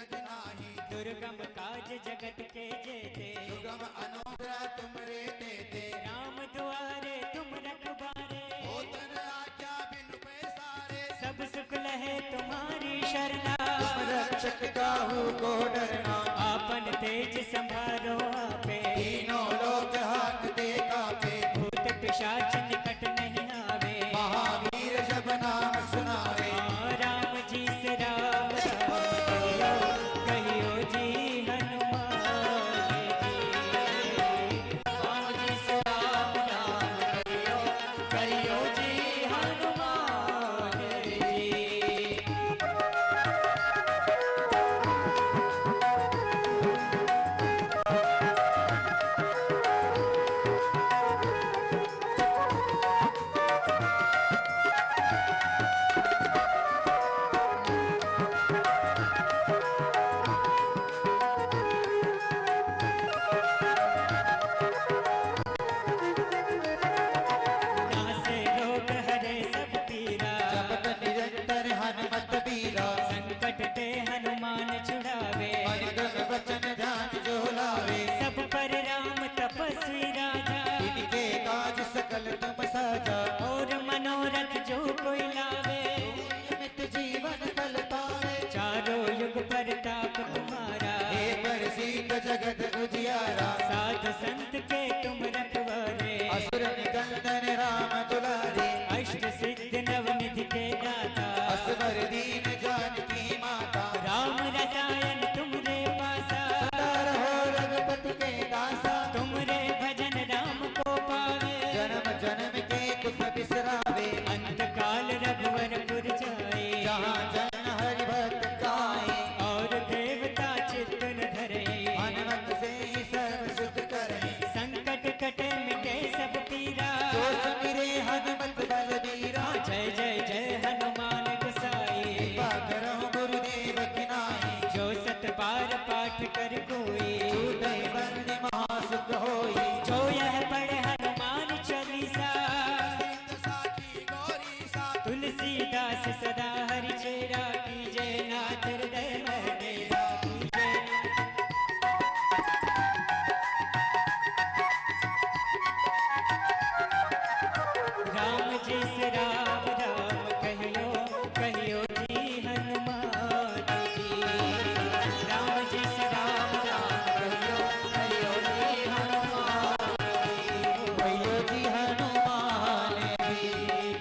गज नाही। दुर्गम काज जगत के जेते, सुगम अनुग्रह तुम रे देते। राम दुआरे तुम रखबारे, होत न आज्ञा बिनु पैसारे। सब सुख लहे तुम्हारी शरणा, तुम रक्षक काहू को डरना। आपन तेज संभारो आपे, तीनों लोक हांकते कांपे। भूत पिशाच निकट नहीं आवे, महावीर जब नाम सुनावे। राम जी से राम राम कहियो जी हनुमान जी, राम जी से राम राम कहियो जी हनुमान जी। नासे रोग हरे सब पीरा, जपत निरंतर हनुमत बीरा। संकट ते हनुमान छुड़ावे, मन क्रम वचन ध्यान जो लावे। सब पर राम तपस्वी राजा, इनके काज सकल तुम साजा। और मनोरथ जो कोई लावे, नियमित जीवन फल पावे। चारों युग परताप तुम्हारा, हे प्रसिद्ध जगत उजियारा। साधु संत के तुम रखवारे, असुर निकंदन राम दुलारे। अष्ट सिद्ध नवनिधि के दाता, असवर दीन जानकी माता। राम रसायन तुमरे पासा, सदा रहो रघुपति के दासा। तुमरे भजन राम को पावे, जन्म जन्म के दुख बिसरावे। अंत काल रघुवरपुर जाए, जहाँ जन हरि भक्त गाए। और देवता चित्त न धरे, हनुमत से ही सर्व सुख करे। संकट कटे मिटे सब पीरा, जो सुमिरे हनुमत बलबीरा। जय जय जय हनुमान गोसाई, कृपा करो गुरुदेव की नाई। जो सत बार पाठ कर कोई, छूटहि बंदी महासुख होई। जो यह पढ़े हनुमान चालीसा, तुलसीदास सदा हरि चेरा, कीजे नाथ हृदय में डेरा, कीजे राम जी से राम राम कहियो कहियो जी हनुमान जी, राम जी से राम राम कहियो कहियो जी हनुमान जी, कहियो जी हनुमान जी।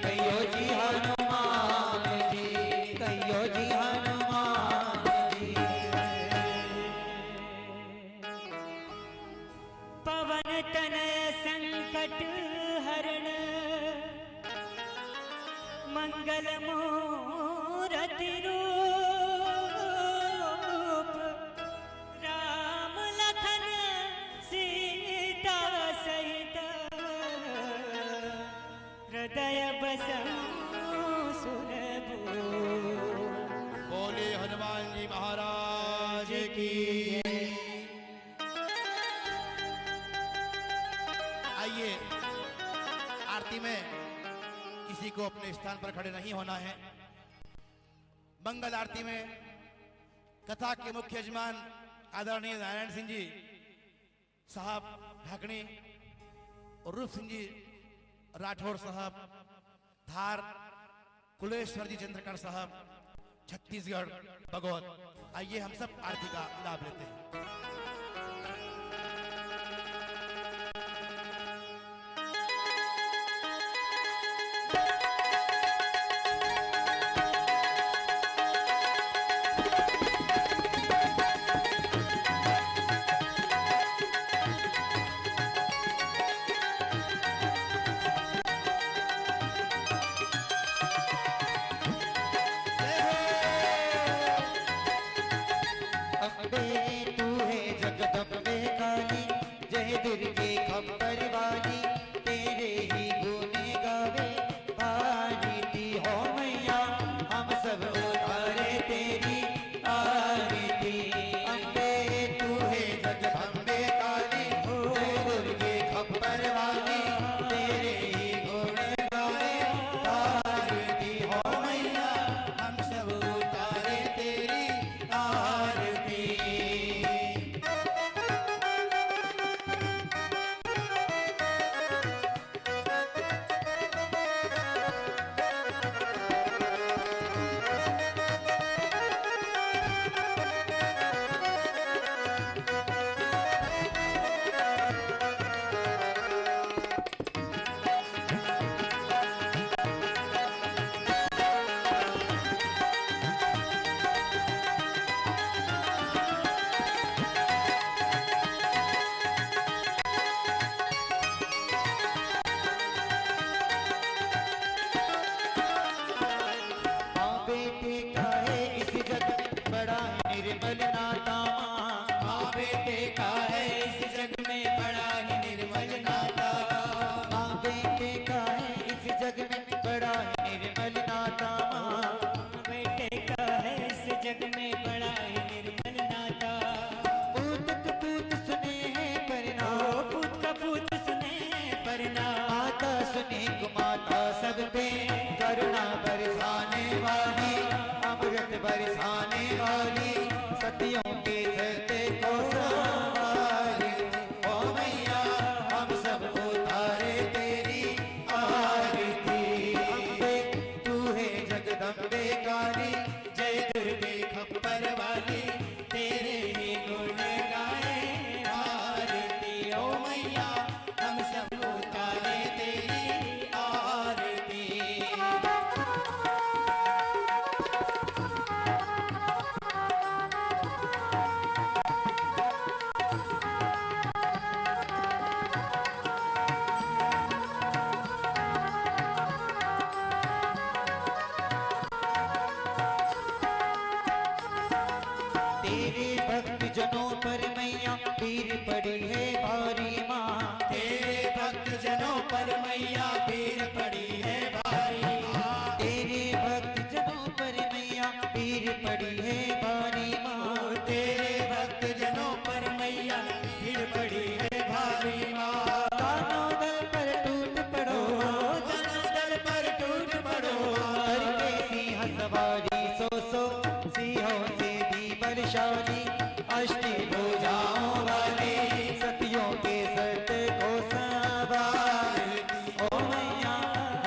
कहियो जी हनुमान जी। कहियो जी हनुमान जी। पवन तनय संकट हरण, मंगल मूरति रूप, राम लखन सीता सहित, हृदय बसहु सुरभूप। बोले हनुमान जी महाराज की। आइए आरती में किसी को अपने स्थान पर खड़े नहीं होना है। मंगल आरती में कथा के मुख्य यजमान आदरणीय नारायण सिंह जी साहब ढाकणी और रूप सिंह जी राठौर साहब धार, कुलेश्वर जी चंद्रकर साहब छत्तीसगढ़ भगवत। आइए हम सब आरती का लाभ लेते हैं। अम्बे तू है है इस जग में बड़ा ही निर्मल नाता। माँ बेटे का है इस जग में बड़ा ही निर्मल नाता। माँ बेटे का है इस जग में बड़ा ही निर्मल नाता। पूत का पूत सुने हैं परना, ओ पूत का पूत सुने परना, माता सुने को माता सब पे करुणा बरसाने वाली, अमृत बरसाने वाली, सतियों के सत्य को संवारे। ओ मैया हम सब उतारे तेरी आरती। अम्बे तू है जगदम्बे काली, जय दुर्गे खप्पर वाली, तेरे ही गुण गाए आरती। ओ मैया हम सब उतारे तेरी आरती। तेरे भक्त जनों पर मैया पीर पड़ी है भारी माँ। तेरे भक्त जनों पर मैया पीर पड़ी है भारी माँ। तेरे भक्त जनों पर मैया पीर पड़ी है भारी माँ। तेरे भक्त जनों पर मैया पीर पड़ी है भारी माँ। दानों दल पर टूट पड़ो, दानों दल पर टूट पड़ो, करके सिंह सवारी सो सो, सिंहों से भी बलशाली, अष्टी भुजाओं वाली, सतियों के सत्य को संवारती। ओ मैया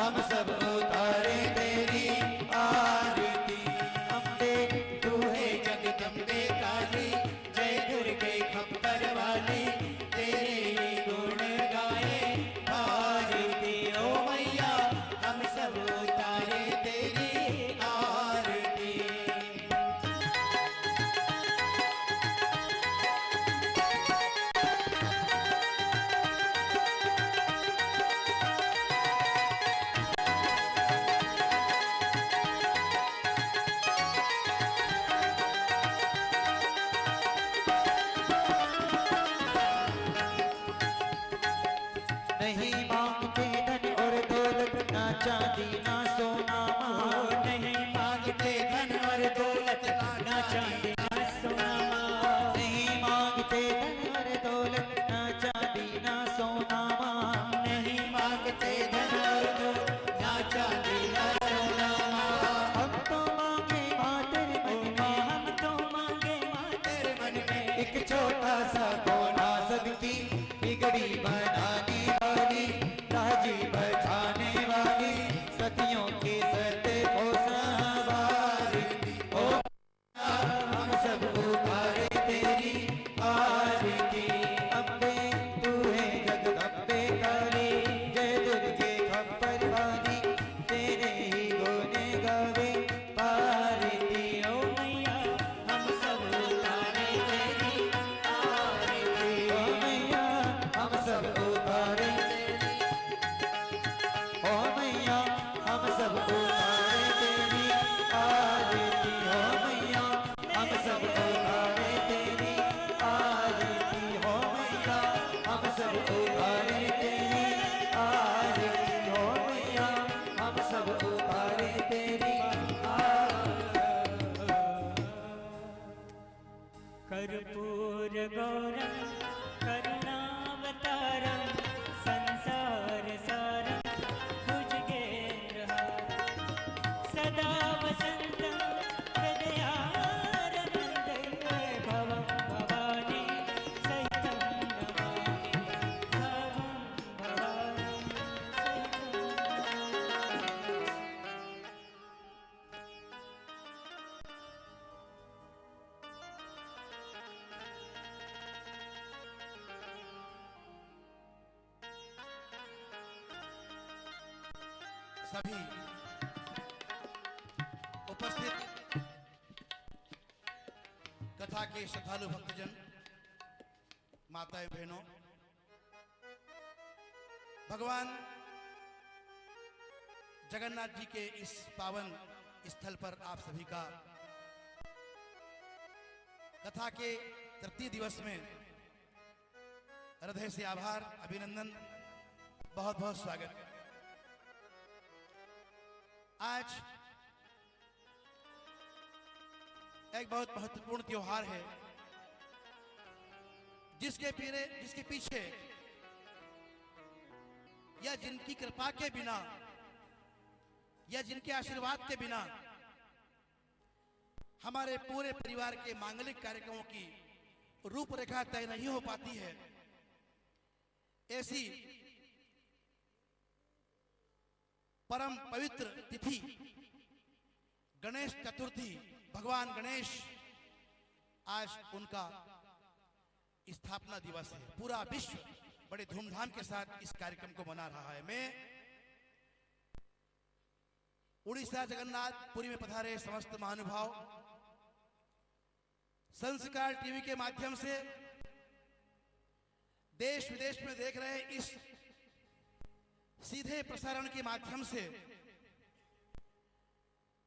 हम सब उतारे तेरी आरती। अम्बे तू है जगदम्बे काली, जय दुर्गे खप्पर वाली, तेरे ही गुण गाए आरती। ओ मैया हम सब उतारे तेरी आरती। नहीं मांगते धन और दौलत, ना चांदी ना सोना माँ। नहीं मांगते धन और दौलत, ना चांदी ना सोना माँ। नहीं मांगते धन और दौलत, ना चांदी ना सोना माँ। नहीं मांगते धन और दौलत, ना चांदी ना सोना माँ। हम तो मांगे मातर ओ मन माँ में, हम तो मांगे माँ तेरे मन में, एक छोटा सा कोना सबकी बिगड़ी बनाने वाली, राजी बचाने वाली, सतियों के सत्य को संवारती। ओ हम सब उतारे तेरी आरती। अम्बे तू है जगदम्बे काली, जय दुर्गे खप्पर वाली, तेरे ही गुण गावे पारती। ओ मैया हम सब उतारे तेरी आरती। ओ मैया हम सब उतारे तेरी, ओ मैया हम सब उतारे तेरी आरती। ओ मैया हम सब उतारे तेरी आरती। ओ मैया हम सब उतारे तेरी आरती। ओ मैया हम सब उतारे तेरी आरती। कर्पूर गौरम करुणावतारम, संसार सारम भुजगेन्द्रहारम, सदा वसंतं हृदयारविन्दे, भवं भवानी सहितं नमामि, भवं भवानी सभी उपस्थित कथा के श्रद्धालु भक्तजन, माताएं बहनों, भगवान जगन्नाथ जी के इस पावन स्थल पर आप सभी का कथा के तृतीय दिवस में हृदय से आभार, अभिनंदन, बहुत बहुत स्वागत। आज एक बहुत महत्वपूर्ण त्योहार है जिसके पीछे या जिनकी कृपा के बिना या जिनके आशीर्वाद के बिना हमारे पूरे परिवार के मांगलिक कार्यक्रमों की रूपरेखा तय नहीं हो पाती है, ऐसी परम पवित्र तिथि गणेश चतुर्थी, भगवान गणेश, आज उनका स्थापना दिवस है। पूरा विश्व बड़े धूमधाम के साथ इस कार्यक्रम को मना रहा है। मैं उड़ीसा जगन्नाथपुरी में पधारे समस्त महानुभाव, संस्कार टीवी के माध्यम से देश विदेश में देख रहे इस सीधे प्रसारण के माध्यम से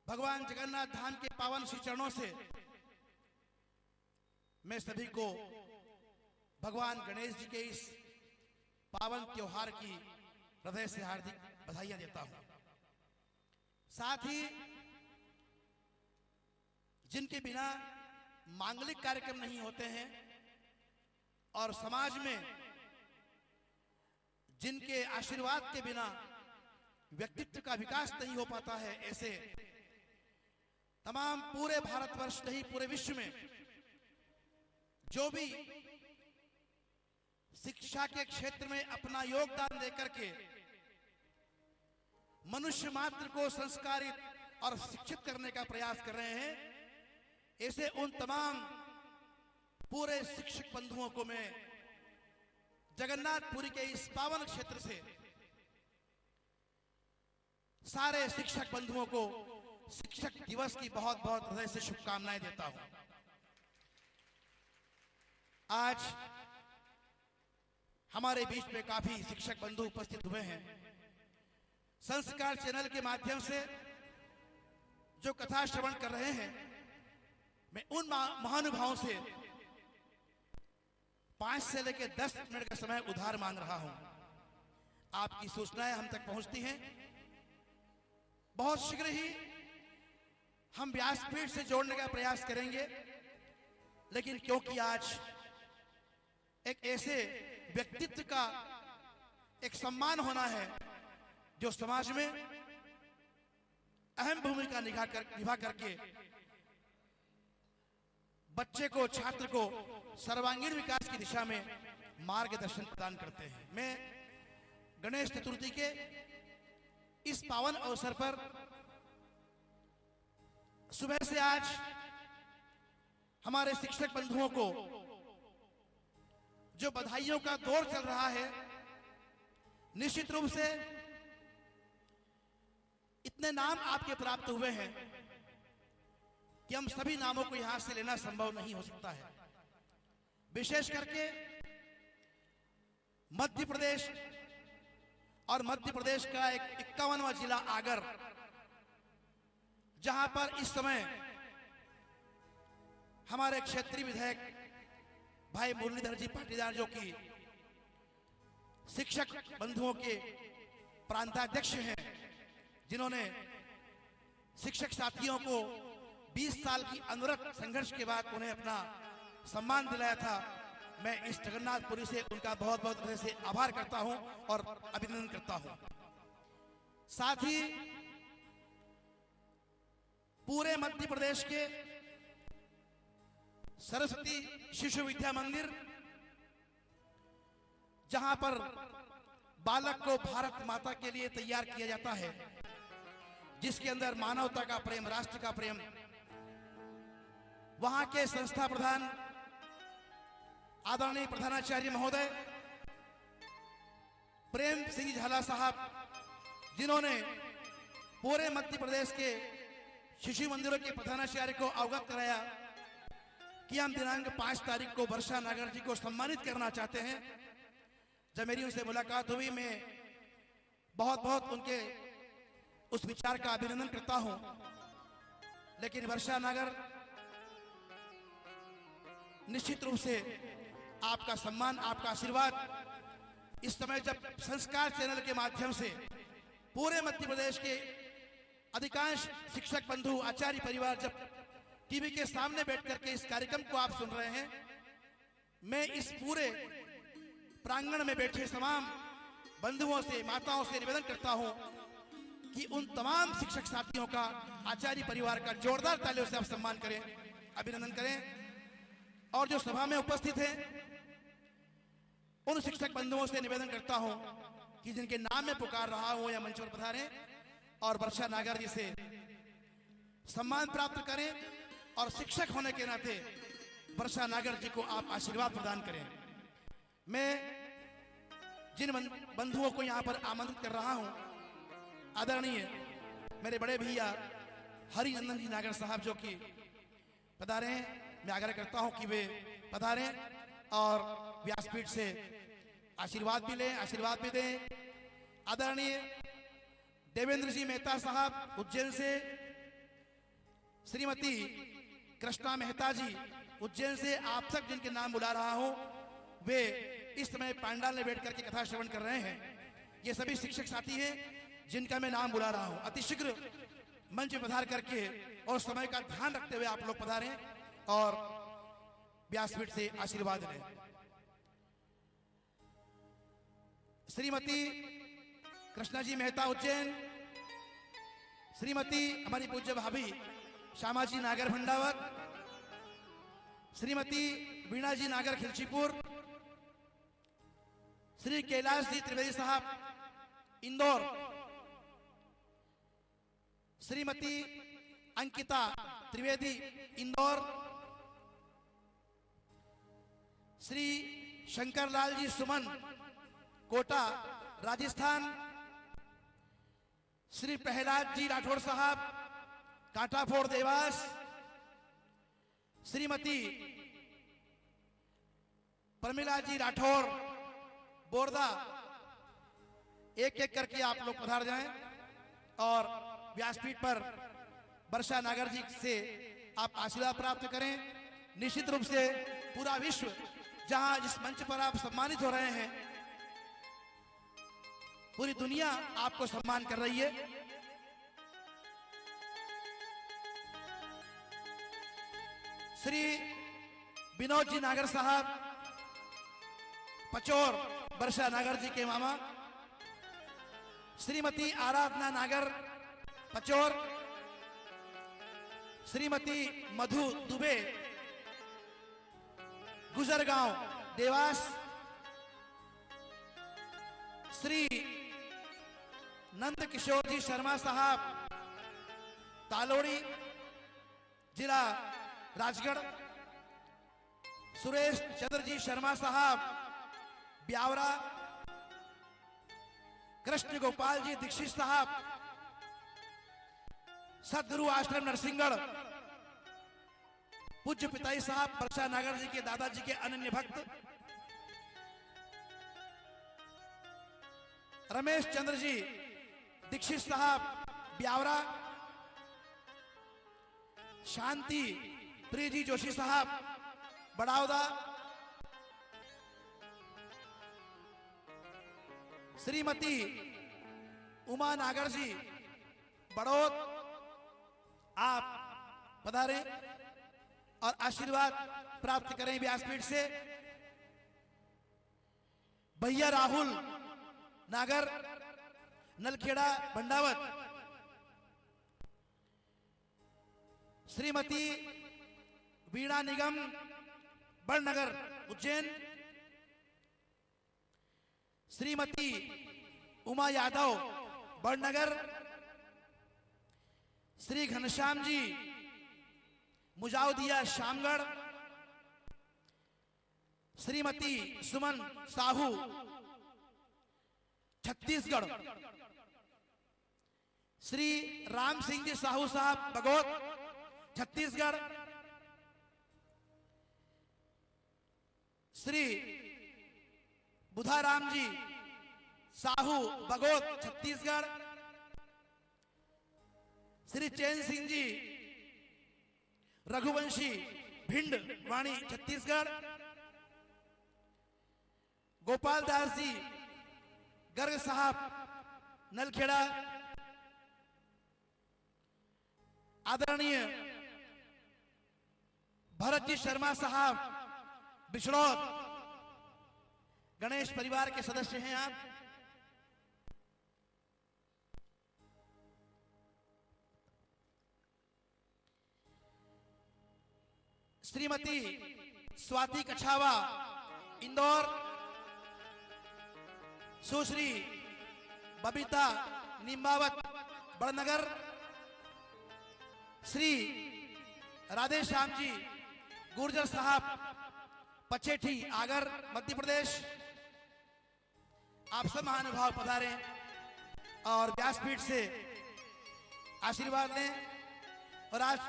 भगवान जगन्नाथ धाम के पावन श्री चरणों से मैं सभी को भगवान गणेश जी के इस पावन त्योहार की हृदय से हार्दिक बधाइयां देता हूं। साथ ही जिनके बिना मांगलिक कार्यक्रम नहीं होते हैं और समाज में जिनके आशीर्वाद के बिना व्यक्तित्व का विकास नहीं हो पाता है, ऐसे तमाम पूरे भारतवर्ष नहीं पूरे विश्व में जो भी शिक्षा के क्षेत्र में अपना योगदान देकर के मनुष्य मात्र को संस्कारित और शिक्षित करने का प्रयास कर रहे हैं, ऐसे उन तमाम पूरे शिक्षक बंधुओं को मैं जगन्नाथपुरी के इस पावन क्षेत्र से सारे शिक्षक बंधुओं को शिक्षक दिवस की बहुत बहुत हृदय से शुभकामनाएं देता हूं। आज हमारे बीच में काफी शिक्षक बंधु उपस्थित हुए हैं। संस्कार चैनल के माध्यम से जो कथा श्रवण कर रहे हैं, मैं उन महानुभावों से 5 से लेकर 10 मिनट का समय उधार मांग रहा हूं। आपकी सूचनाएं हम तक पहुंचती हैं। बहुत शीघ्र ही हम व्यासपीठ से जोड़ने का प्रयास करेंगे, लेकिन क्योंकि आज एक ऐसे व्यक्तित्व का एक सम्मान होना है जो समाज में अहम भूमिका निभा करके बच्चे को, छात्र को सर्वांगीण विकास की दिशा में मार्गदर्शन प्रदान करते हैं। मैं गणेश चतुर्थी के इस पावन अवसर पर सुबह से आज हमारे शिक्षक बंधुओं को जो बधाइयों का दौर चल रहा है, निश्चित रूप से इतने नाम आपके प्राप्त हुए हैं कि हम सभी नामों को यहां से लेना संभव नहीं हो सकता है। विशेष करके मध्य प्रदेश और मध्य प्रदेश का एक 51वां जिला आगर, जहां पर इस समय हमारे क्षेत्रीय विधायक भाई मुरलीधर जी पाटीदार, जो कि शिक्षक बंधुओं के प्रांताध्यक्ष हैं, जिन्होंने शिक्षक साथियों को 20 साल की अनवरत संघर्ष के बाद उन्हें अपना सम्मान दिलाया था, मैं इस जगन्नाथपुरी से उनका बहुत बहुत हृदय से आभार करता हूं और अभिनंदन करता हूं। साथ ही पूरे मध्य प्रदेश के सरस्वती शिशु विद्या मंदिर, जहां पर बालक को भारत माता के लिए तैयार किया जाता है, जिसके अंदर मानवता का प्रेम, राष्ट्र का प्रेम, वहां के संस्था प्रधान आदरणीय प्रधानाचार्य महोदय प्रेम सिंह झाला साहब, जिन्होंने पूरे मध्य प्रदेश के शिशु मंदिरों के प्रधानाचार्य को अवगत कराया कि हम दिनांक 5 तारीख को वर्षा नागर जी को सम्मानित करना चाहते हैं। जब मेरी उनसे मुलाकात हुई, मैं बहुत बहुत उनके उस विचार का अभिनंदन करता हूं, लेकिन वर्षा नागर निश्चित रूप से आपका सम्मान, आपका आशीर्वाद। इस समय जब संस्कार चैनल के माध्यम से पूरे मध्य प्रदेश के अधिकांश शिक्षक बंधु, आचार्य परिवार जब टीवी के सामने बैठ करके इस कार्यक्रम को आप सुन रहे हैं, मैं इस पूरे प्रांगण में बैठे तमाम बंधुओं से, माताओं से निवेदन करता हूं कि उन तमाम शिक्षक साथियों का, आचार्य परिवार का जोरदार तालियों से आप सम्मान करें, अभिनंदन करें। और जो सभा में उपस्थित हैं उन शिक्षक बंधुओं से निवेदन करता हूं कि जिनके नाम में पुकार रहा हूं या मंच पर पधारें और वर्षा नागर जी से सम्मान प्राप्त करें और शिक्षक होने के नाते वर्षा नागर जी को आप आशीर्वाद प्रदान करें। मैं जिन बंधुओं को यहां पर आमंत्रित कर रहा हूं, आदरणीय मेरे बड़े भैया हरिनंदन जी नागर साहब जो कि पधारे हैं, मैं आग्रह करता हूं कि वे पधारें और व्यासपीठ से आशीर्वाद भी लें, आशीर्वाद भी दें। आदरणीय देवेंद्र जी मेहता साहब उज्जैन से, श्रीमती कृष्णा मेहता जी उज्जैन से, आप सब जिनके नाम बुला रहा हूं, वे इस समय पांडाल में बैठ करके कथा श्रवण कर रहे हैं। ये सभी शिक्षक साथी हैं जिनका मैं नाम बुला रहा हूं। अतिशीघ्र मंच में पधार करके और समय का ध्यान रखते हुए आप लोग पधारें और व्यासपीठ से आशीर्वाद लें। श्रीमती कृष्णा जी मेहता उज्जैन, श्रीमती हमारी पूज्य भाभी श्यामा जी नागर भंडावत, श्रीमती वीणा जी नागर खिलचीपुर, श्री कैलाश जी त्रिवेदी साहब इंदौर, श्रीमती अंकिता त्रिवेदी इंदौर, श्री शंकरलाल जी सुमन कोटा राजस्थान, श्री प्रहलाद जी राठौड़ साहब कांटाफोड़ देवास, श्रीमती प्रमिला जी राठौड़ बोरदा। एक एक करके आप लोग पधार जाएं और व्यासपीठ पर वर्षा नागर जी से आप आशीर्वाद प्राप्त करें। निश्चित रूप से पूरा विश्व जहां जिस मंच पर आप सम्मानित हो रहे हैं, पूरी दुनिया आपको सम्मान कर रही है। श्री विनोद जी नागर साहब पचौर, वर्षा नागर जी के मामा, श्रीमती आराधना नागर पचौर, श्रीमती मधु दुबे गुजरगांव देवास, श्री नंद किशोर जी शर्मा साहब तालोड़ी जिला राजगढ़, सुरेश चंद्र जी शर्मा साहब ब्यावरा, कृष्ण गोपाल जी दीक्षित साहब सदगुरु आश्रम नरसिंहगढ़, पूज्य पिताई साहब वर्षा नागर जी के दादाजी के अनन्य भक्त, रमेश चंद्र जी दीक्षित साहब ब्यावरा, शांति प्रिय जी जोशी साहब बड़ावदा, श्रीमती उमा नागर जी बड़ौद। आप पधारें और आशीर्वाद प्राप्त करें व्यासपीठ से। भैया राहुल नागर नलखेड़ा भंडावत, श्रीमती वीणा निगम बड़नगर उज्जैन, श्रीमती उमा यादव बड़नगर, श्री घनश्याम जी मुजावदिया शामगढ़, श्रीमती सुमन साहू छत्तीसगढ़, श्री राम सिंह जी साहू साहब बगौत छत्तीसगढ़, श्री बुधाराम जी साहू बगौत छत्तीसगढ़, श्री चैन सिंह जी रघुवंशी भिंड वाणी छत्तीसगढ़, गोपाल दास जी गर्ग साहब नलखेड़ा, आदरणीय भरत जी शर्मा साहब बिछड़ौद, गणेश परिवार के सदस्य हैं आप। श्रीमती स्वाति कछावा इंदौर, सुश्री बबीता निम्बावत बड़नगर, श्री राधे श्याम जी गुर्जर साहब पचेठी आगर मध्य प्रदेश। आप सब महानुभाव पधारे और व्यासपीठ से आशीर्वाद लें। और आज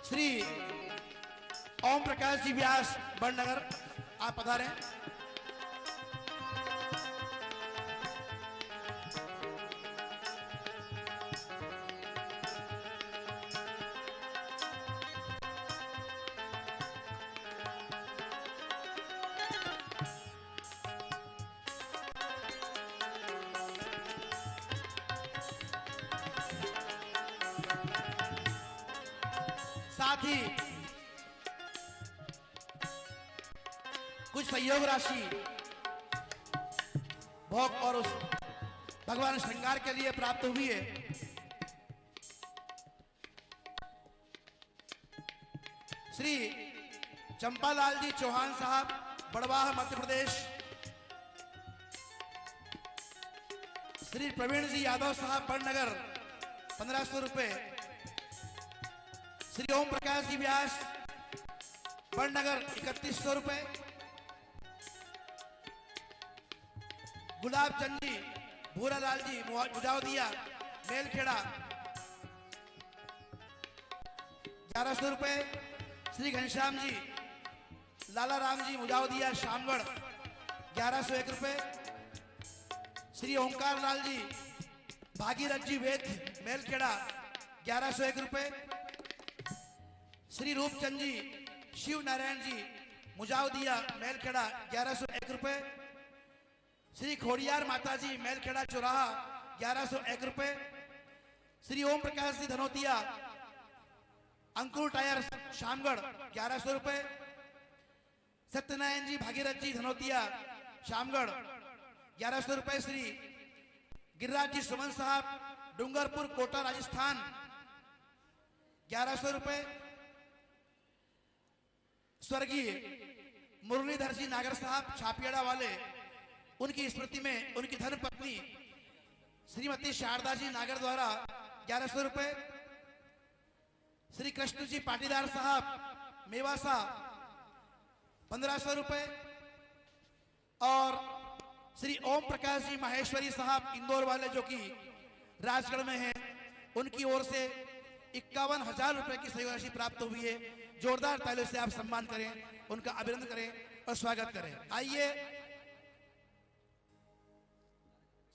श्री ओम प्रकाश जी व्यास बड़नगर, आप पधारें। साथ ही कुछ सहयोग राशि भोग और उस भगवान श्रृंगार के लिए प्राप्त हुई है। श्री चंपालाल जी चौहान साहब बड़वाह मध्य प्रदेश, श्री प्रवीण जी यादव साहब बड़नगर 1500 रुपए, श्री ओम प्रकाश जी व्यास बड़नगर 3100 रुपए, गुलाब चंद जी भूरालाल जी मुजावदिया मेलखेड़ा 1100 रुपए, श्री घनश्याम जी लाला राम जी मुजावदिया शामगढ़ 1101 रुपए, श्री ओंकार लाल जी भागीरथ जी वेद मेलखेड़ा 1101 रुपए, श्री रूपचंद जी शिव नारायण जी मुजावदिया मेलखेड़ा 1101 रुपए, श्री खोड़ियार माता जी मेलखेड़ा चौराहा 1101 रुपए, श्री ओम प्रकाश जी धनोतिया अंकुर टायर शामगढ़ 1100 रुपए, सत्यनारायण जी भागीरथ जी धनोतिया शामगढ़ 1100 रुपए, श्री गिरिराज जी सुमन साहब डूंगरपुर कोटा राजस्थान 1100 रुपए, स्वर्गीय मुरलीधर जी नागर साहब छापियाड़ा वाले, उनकी स्मृति में उनकी धर्म पत्नी श्रीमती शारदा जी नागर द्वारा 1100 रुपए, श्री कृष्ण जी पाटीदार साहब मेवासा 1500 रुपए और श्री ओम प्रकाश जी माहेश्वरी साहब इंदौर वाले जो कि राजगढ़ में हैं, उनकी ओर से 51,000 रुपए की सहयोग राशि प्राप्त हुई है। जोरदार तालियों से आप सम्मान करें, उनका अभिनंदन करें और स्वागत करें। आइए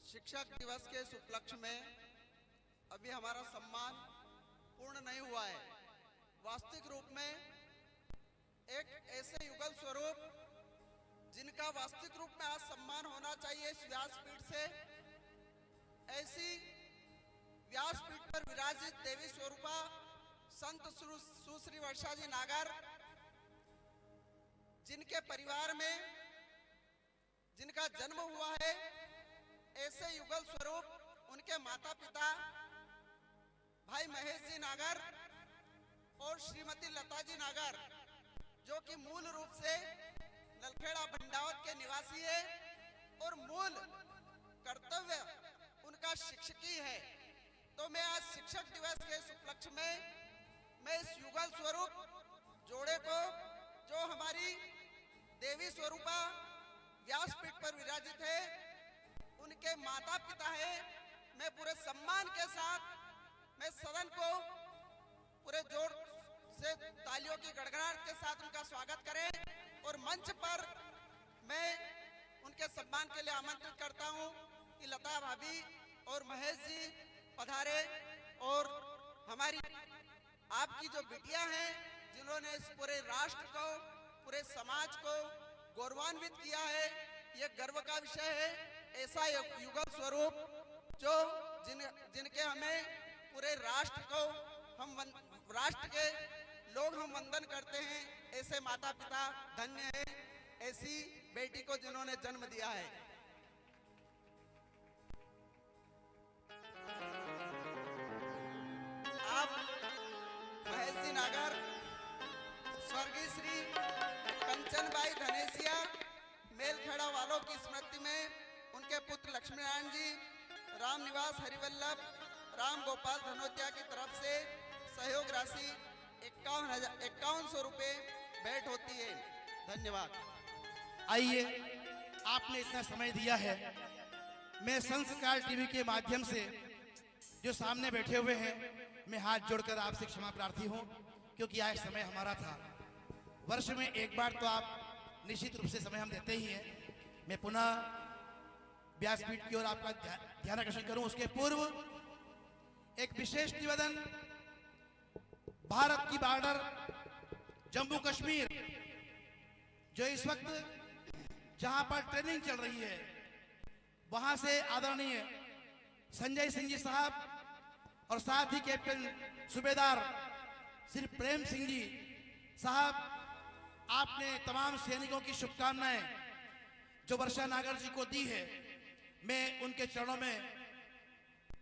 शिक्षक दिवस के इस उपलक्ष्य में अभी हमारा सम्मान पूर्ण नहीं हुआ है। वास्तविक रूप में एक ऐसे युगल स्वरूप जिनका वास्तविक रूप में आज सम्मान होना चाहिए इस व्यासपीठ से, ऐसी व्यासपीठ पर विराजित देवी स्वरूपा संत सुश्री वर्षा जी नागर, जिनके परिवार में जिनका जन्म हुआ है, ऐसे युगल स्वरूप उनके माता पिता भाई महेश जी नागर और श्रीमती लता जी नागर, जो कि मूल रूप से नलखेड़ा भंडावत के निवासी है और मूल कर्तव्य उनका शिक्षकी है। तो मैं आज शिक्षक दिवस के इस उपलक्ष्य में मैं इस युगल स्वरूप जोड़े को, जो हमारी देवी स्वरूपा व्यासपीठ पर विराजित है, उनके माता पिता है। मैं पूरे सम्मान के साथ मैं सदन को पूरे जोर से तालियों की गड़गड़ाहट के साथ उनका स्वागत करें और मंच पर मैं उनके सम्मान के लिए आमंत्रित करता हूं कि लता भाभी और महेश जी पधारे और हमारी आपकी जो बिटिया हैं जिन्होंने इस पूरे राष्ट्र को, पूरे समाज को गौरवान्वित किया है, ये गर्व का विषय है। ऐसा युगल स्वरूप जो जिनके हमें पूरे राष्ट्र को राष्ट्र के लोग हम वंदन करते हैं, ऐसे माता पिता धन्य हैं, ऐसी बेटी को जिन्होंने जन्म दिया है। आप महेश जी नागर, स्वर्गीय श्री कंचनबाई धनेसिया मेलखेड़ा वालों की स्मृति में उनके पुत्र लक्ष्मीनारायण जी, राम निवास हरिवल्लभ, राम गोपाल धनोतिया की तरफ से सहयोग राशि 5100 रुपये भेंट होती है। धन्यवाद। आइए, आपने इतना समय दिया है, मैं संस्कार टीवी के माध्यम से जो सामने बैठे हुए हैं, मैं हाथ जोड़कर आपसे क्षमा प्रार्थी हूं, क्योंकि आज समय हमारा था। वर्ष में एक बार तो आप निश्चित रूप से समय हम देते ही हैं। मैं पुनः व्यासपीठ की ओर आपका ध्यान आकर्षण करूं, उसके पूर्व एक विशेष निवेदन। भारत की बॉर्डर जम्मू कश्मीर, जो इस वक्त जहां पर ट्रेनिंग चल रही है, वहां से आदरणीय संजय सिंह जी साहब और साथ ही कैप्टन सूबेदार श्री प्रेम सिंह जी साहब, आपने तमाम सैनिकों की शुभकामनाएं जो वर्षा नागर जी को दी है, मैं उनके चरणों में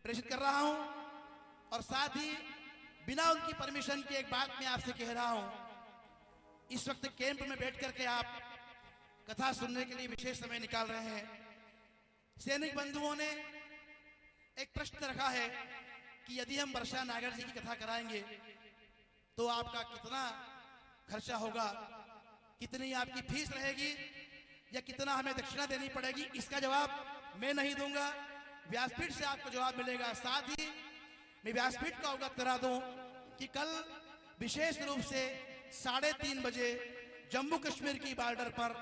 प्रेषित कर रहा हूं। और साथ ही बिना उनकी परमिशन के एक बात मैं आपसे कह रहा हूं, इस वक्त कैंप में बैठ करके आप कथा सुनने के लिए विशेष समय निकाल रहे हैं। सैनिक बंधुओं ने एक प्रश्न रखा है कि यदि हम वर्षा नागर जी की कथा कराएंगे तो आपका कितना खर्चा होगा, कितनी आपकी फीस रहेगी या कितना हमें दक्षिणा देनी पड़ेगी। इसका जवाब मैं नहीं दूंगा, व्यासपीठ से आपको जवाब मिलेगा। साथ ही मैं व्यासपीठ को अवगत करा दूं कि कल विशेष रूप से 3:30 बजे जम्मू कश्मीर की बॉर्डर पर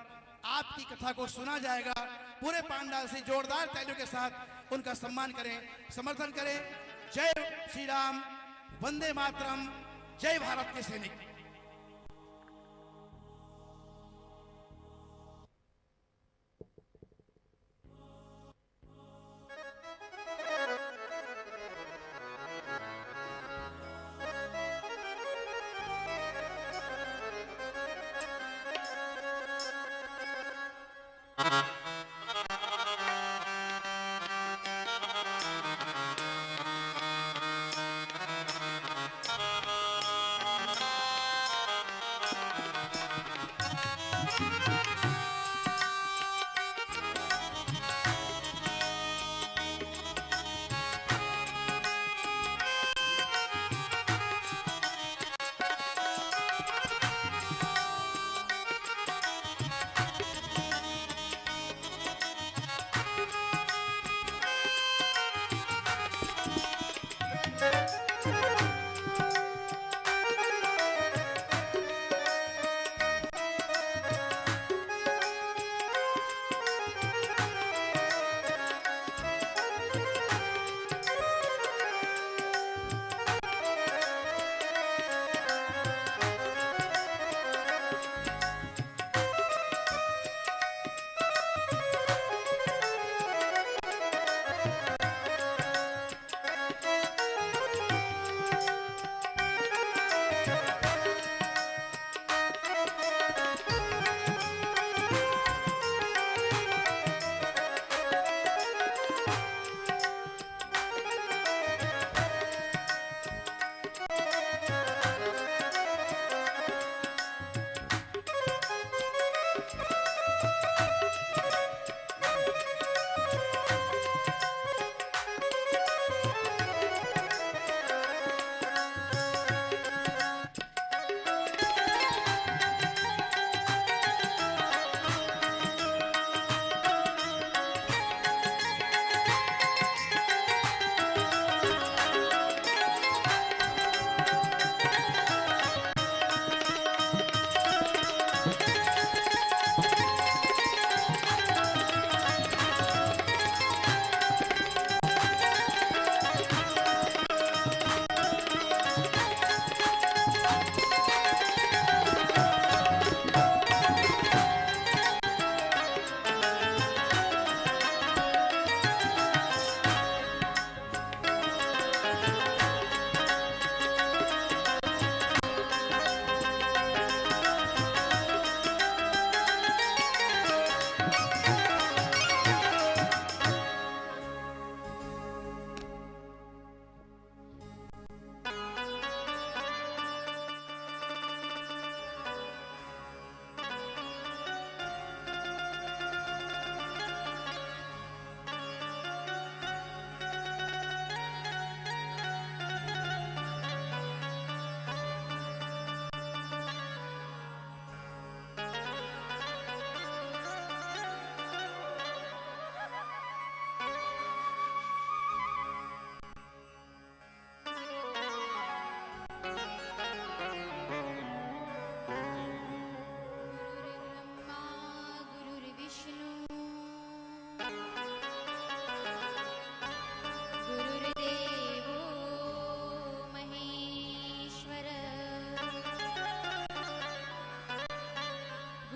आपकी कथा को सुना जाएगा। पूरे पांडाल से जोरदार तालियों के साथ उनका सम्मान करें, समर्थन करें। जय श्री राम, वंदे मातरम, जय भारत के सैनिक।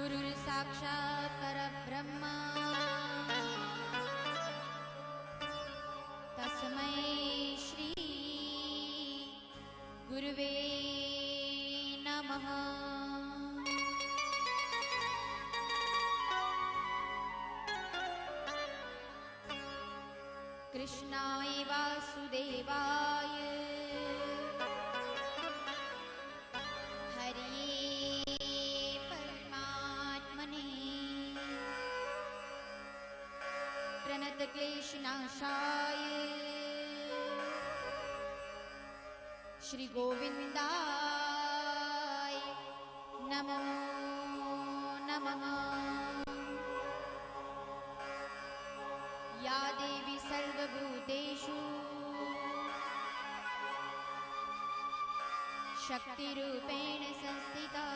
गुरुर्साक्षात् परब्रह्म तस्मै श्री गुरुवे नमः। कृष्णाय वासुदेवाय हरिये परमात्मने प्रणतक्लेशनाशाय श्री गोविंदाय नमो नमः। या देवी सर्वभूतेषु शक्तिरूपेण संस्थिता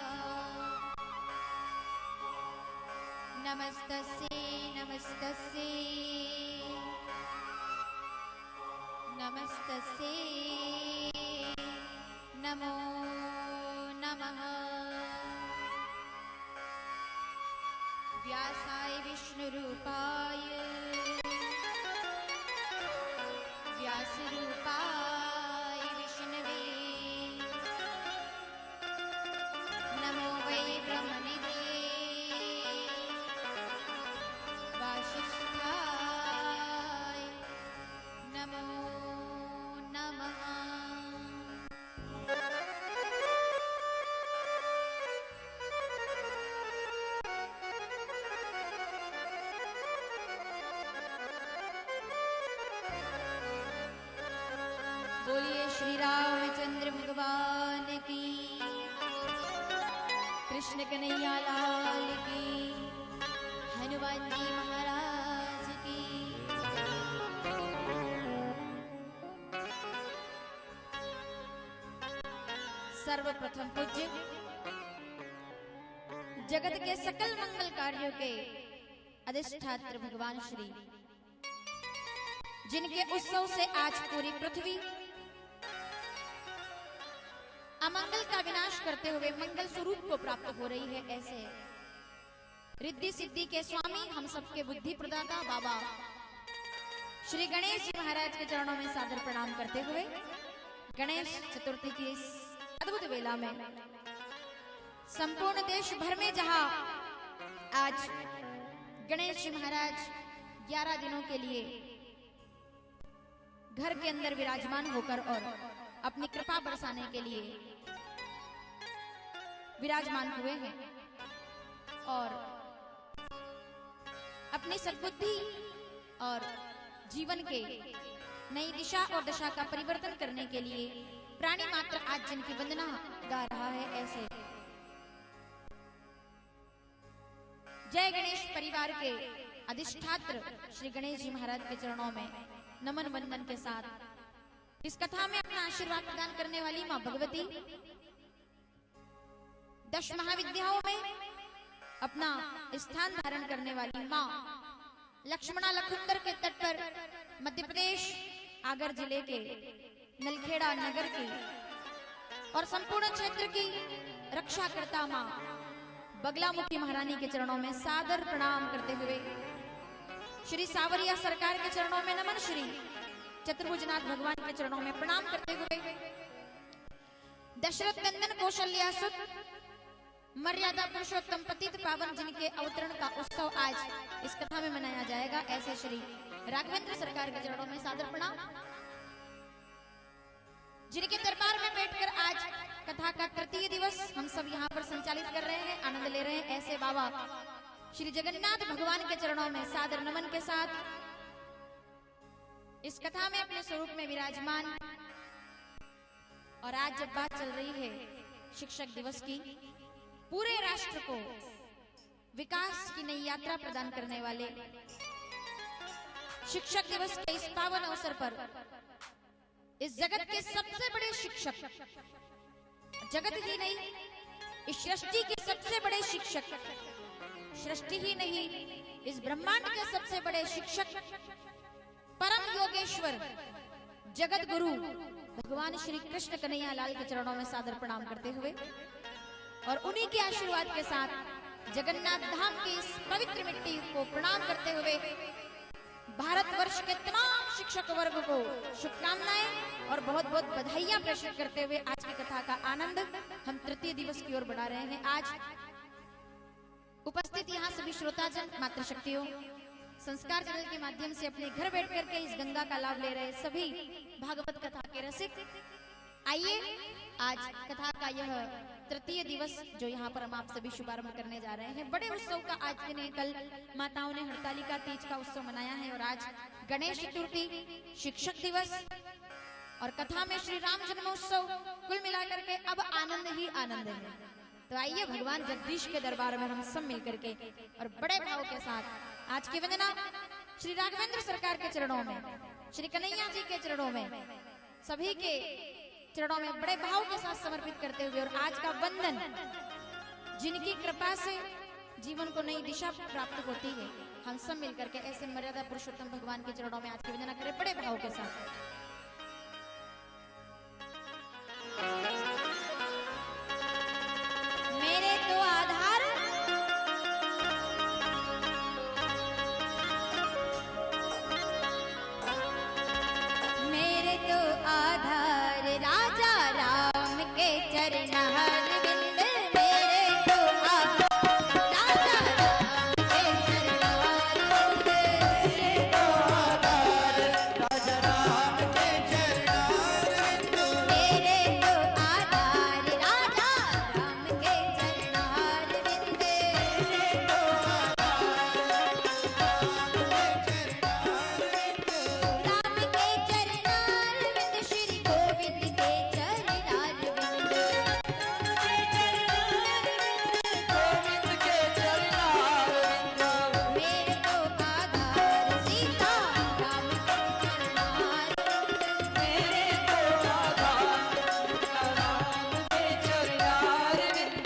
नमस्तस्यै नमस्तस्यै नमस्तस्यै नमो नमः। व्यासाय विष्णुरूपाय व्यासरूपाय विष्णवे नमो वै ब्रह्मनिधे वासिष्ठाय नमो नमः। बोलिए श्री रामचंद्र भगवान की, कृष्ण कन्हैया लाल की, हनुमान जी महाराज की। सर्वप्रथम पूज्य जगत के सकल मंगल कार्यों के अधिष्ठात्र भगवान श्री, जिनके उत्सव से आज पूरी पृथ्वी अमंगल का विनाश करते हुए मंगल स्वरूप को प्राप्त हो रही है, ऐसे रिद्धि सिद्धि के स्वामी, हम सबके बुद्धि प्रदाता बाबा श्री गणेश जी महाराज के चरणों में सादर प्रणाम करते हुए गणेश चतुर्थी की इस अद्भुत वेला में संपूर्ण देश भर में जहां आज गणेश जी महाराज 11 दिनों के लिए घर के अंदर विराजमान होकर और अपनी कृपा बरसाने के लिए विराजमान हुए हैं और अपनी सद्बुद्धि और जीवन के नई दिशा और दशा का परिवर्तन करने के लिए प्राणी मात्र आज जिनकी वंदना गा रहा है, ऐसे जय गणेश परिवार के अधिष्ठात्र श्री गणेश जी महाराज के चरणों में नमन वंदन के साथ इस कथा में अपना आशीर्वाद प्रदान करने वाली मां भगवती, 10 महाविद्याओं में अपना स्थान धारण करने वाली मां लक्ष्मणा लखुंदर के तट पर मध्य प्रदेश आगर जिले के नलखेड़ा नगर की और संपूर्ण क्षेत्र की रक्षा करता मां बगलामुखी महारानी के चरणों में सादर प्रणाम करते हुए श्री सावरिया सरकार के चरणों में नमन, श्री चतुर्भुजनाथ भगवान के चरणों में प्रणाम करते हुए दशरथ नंदन कौशल्या सुत मर्यादा पुरुषोत्तम पतित पावन जिनके अवतरण का उत्सव आज इस कथा में मनाया जाएगा, ऐसे श्री राघवेंद्र सरकार के चरणों में सादर प्रणाम। जिनके दरबार में बैठकर आज कथा का तृतीय दिवस हम सब यहाँ पर संचालित कर रहे हैं, आनंद ले रहे हैं, ऐसे बाबा श्री जगन्नाथ भगवान के चरणों में सादर नमन के साथ इस कथा में अपने स्वरूप में विराजमान। और आज जब बात चल रही है शिक्षक दिवस की, पूरे राष्ट्र को विकास की नई यात्रा प्रदान करने वाले शिक्षक दिवस के इस पावन अवसर पर इस जगत के सबसे बड़े शिक्षक, जगत ही नहीं इस सृष्टि के सबसे बड़े शिक्षक, सृष्टि ही नहीं इस ब्रह्मांड के सबसे बड़े शिक्षक, परम योगेश्वर जगत गुरु भगवान श्री कृष्ण कन्हैया लाल के चरणों में सादर प्रणाम करते हुए और उन्हीं के आशीर्वाद के साथ जगन्नाथ धाम की इस पवित्र मिट्टी को प्रणाम करते हुए भारतवर्ष के तमाम शिक्षक वर्ग को शुभकामनाएं और बहुत बहुत बधाइयां प्रेषित करते हुए आज की कथा का आनंद हम तृतीय दिवस की ओर बढ़ा रहे हैं। आज उपस्थित यहाँ सभी श्रोताजन, मातृशक्तियों, संस्कार चैनल के माध्यम से अपने घर बैठ करके इस गंगा का लाभ ले रहे सभी भागवत कथा के रसिक, आइए आज कथा का यह तृतीय दिवस जो यहाँ पर हम आप सभी शुभारंभ करने जा रहे हैं। बड़े उत्सव का आज दिन है। कल माताओं ने हरतालिका तीज का उत्सव मनाया है और आज गणेश चतुर्थी, शिक्षक दिवस और कथा में श्री राम जन्मोत्सव, कुल मिलाकर के अब आनंद ही आनंद है। तो आइए भगवान जगदीश के दरबार में हम सब मिलकर के और बड़े भाव के साथ आज की वंदना श्री राघवेंद्र सरकार के चरणों में, श्री कन्हैया जी के चरणों में, सभी के चरणों में बड़े भाव के साथ समर्पित करते हुए और आज का वंदन जिनकी कृपा से जीवन को नई दिशा प्राप्त होती है, हम सब मिलकर के ऐसे मर्यादा पुरुषोत्तम भगवान के चरणों में आज की वंदना करें बड़े भाव के साथ। मेरे तो आधार राजा राम के चरणहार विंद, मेरे तो राजा राम के चरणहार विंद, मेरे तो राजा राम के चरणहार विंद, मेरे तो आधार राजा राम के चरणहार विंद, मेरे तो राम के चरणहार विंद, श्री गोविंद के चरणहार विंद, गोविंद के चरणहार विंद, मेरे तो आधार सीता राम के चरणहार विंद, मेरे तो आधार राम के चरणहार विंद।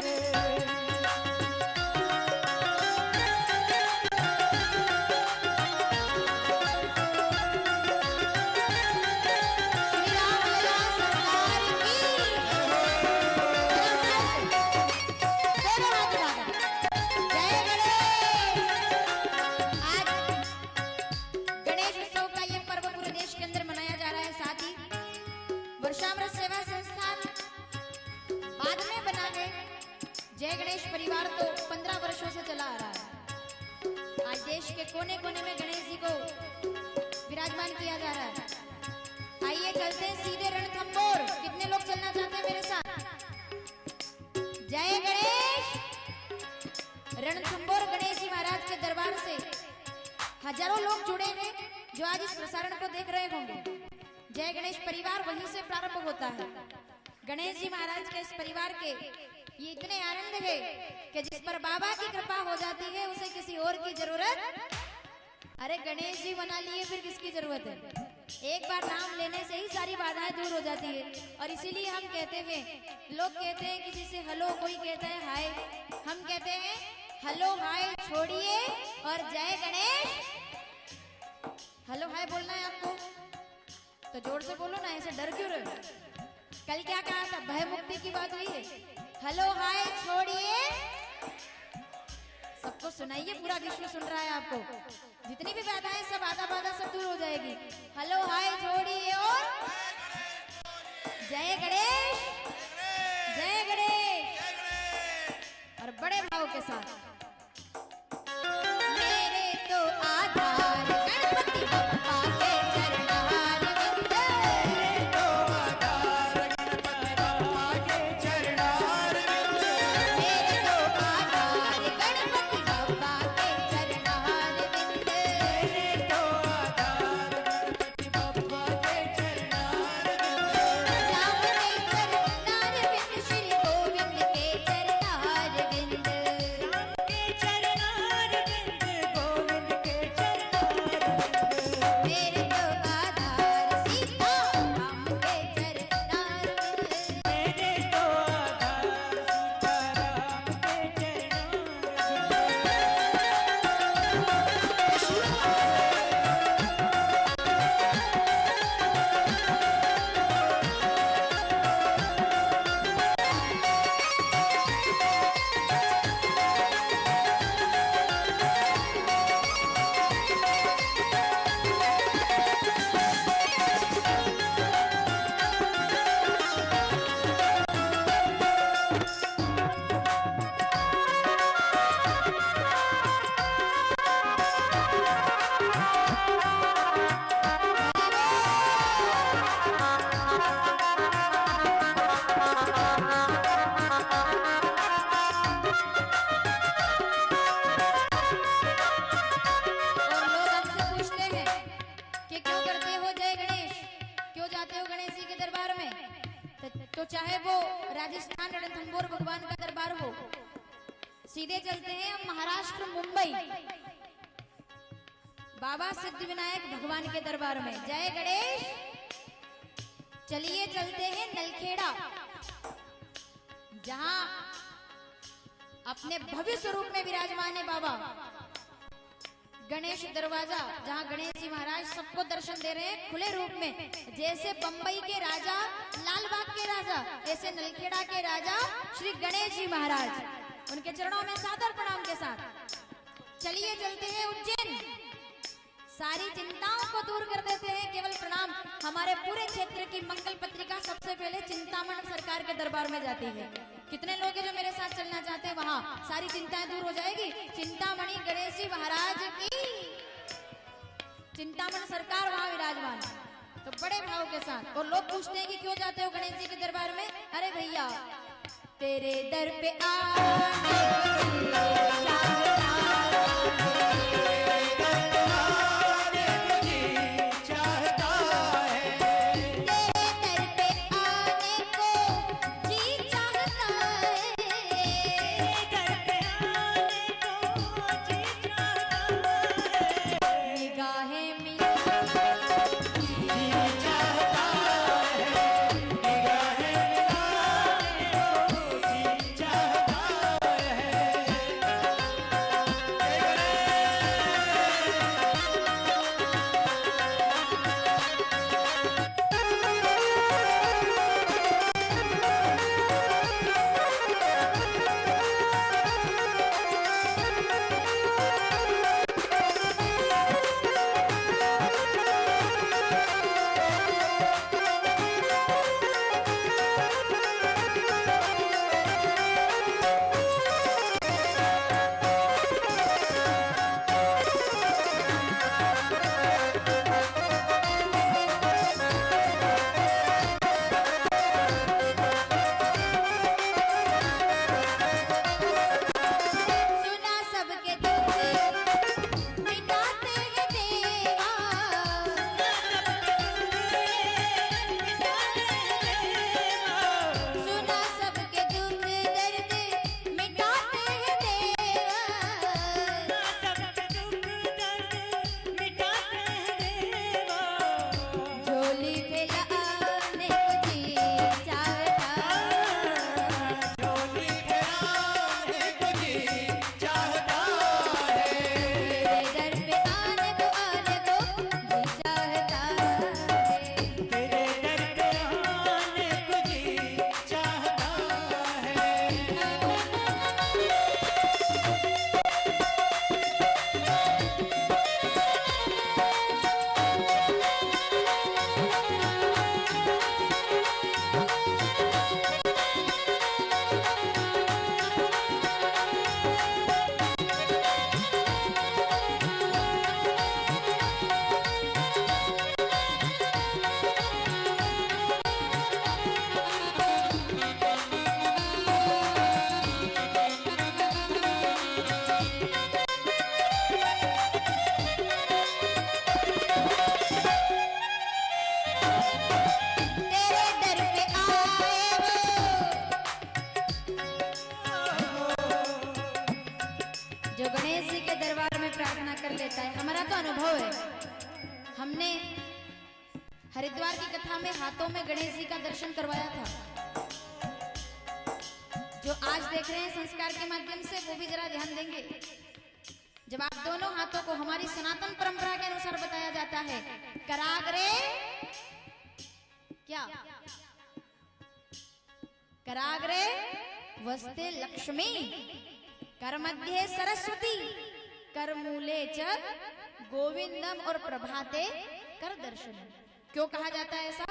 श्री रामलला सरकार की दोनों हाथ उठाकर जय गणेश। आज गणेश उत्सव का ये पर्व पूरे देश के अंदर मनाया जा रहा है। साथ ही वर्षामृत सेवा संस्थान बाद में बना है। जय गणेश परिवार तो 15 वर्षों से चला आ रहा है। आज देश के कोने कोने में गणेश जी को विराजमान किया जा रहा है। आइए चलते हैं सीधे रणथंबोर। कितने लोग चलना चाहते हैं मेरे साथ? जय गणेश। रणथंबोर गणेश जी महाराज के दरबार से हजारों लोग जुड़े हैं जो आज इस प्रसारण को देख रहे होंगे। जय गणेश परिवार वहीं से प्रारंभ होता है। गणेश जी महाराज के इस परिवार के ये इतने आनंद है कि जिस पर बाबा की कृपा हो जाती है उसे किसी और की जरूरत, अरे गणेश जी बना लिए फिर किसकी जरूरत है? एक बार नाम लेने से ही सारी बाधाएं दूर हो जाती है। और इसीलिए हम कहते हैं, लोग कहते हैं किसी से हेलो, कोई कहता है हाय, हम कहते हैं हेलो हाय छोड़िए और जय गणेश। हेलो हाय बोलना है आपको तो जोर से बोलो ना, ऐसे डर क्यों रहे हो? कल क्या कहा था? भय मुक्ति की बात हुई है। हेलो हाय छोड़िए, सबको सुनाइए, पूरा विश्व सुन रहा है आपको। जितनी भी बाधाएं सब आधा बाधा सब दूर हो जाएगी। हेलो हाय छोड़िए और जय गणेश, जय गणेश। और बड़े भाव के साथ मेरे तो आधार गणपति बप्पा के चरणहार विंद, मेरे तो आधार गणपति बप्पा के चरणहार विंद, मेरे तो आधार गणपति बप्पा के चरणहार विंद, मेरे तो आधार गणपति बप्पा के चरणहार विंद, राम के चरणहार विंद, श्री गोविंद के चरणहार विंद, चाहे वो राजस्थान रणथंभौर भगवान का दरबार हो, सीधे चलते हैं हम महाराष्ट्र मुंबई बाबा सिद्धिविनायक भगवान के दरबार में। जय गणेश। चलिए चलते हैं नलखेड़ा, जहां अपने भव्य स्वरूप में विराजमान है बाबा गणेश दरवाजा, जहां गणेश जी महाराज सबको दर्शन दे रहे हैं खुले रूप में। जैसे बंबई के राजा, लालबाग के राजा, ऐसे नलखेड़ा के राजा श्री गणेश जी महाराज। उनके चरणों में सादर प्रणाम के साथ चलिए चलते हैं उज्जैन। सारी चिंताओं को दूर कर देते हैं केवल प्रणाम। हमारे पूरे क्षेत्र की मंगल पत्रिका सबसे पहले चिंतामण सरकार के दरबार में जाती है। कितने लोग हैं जो मेरे साथ चलना चाहते हैं? वहां सारी चिंताएं दूर हो जाएगी। चिंतामणि गणेश जी महाराज की, चिंतामण सरकार वहां विराजमान, तो बड़े भाव के साथ। और लोग पूछते हैं कि क्यों जाते हो गणेश जी के दरबार में? अरे भैया, तेरे दर पे हरिद्वार की कथा में हाथों में गणेश जी का दर्शन करवाया था। जो आज देख रहे हैं संस्कार के माध्यम से, वो भी जरा ध्यान देंगे। जब आप दोनों हाथों को हमारी सनातन परंपरा के अनुसार बताया जाता है, कराग्रे क्या, कराग्रे वस्ते लक्ष्मी, कर मध्य सरस्वती, कर मूले च गोविंदम और प्रभाते कर दर्शन। क्यों कहा जाता है ऐसा?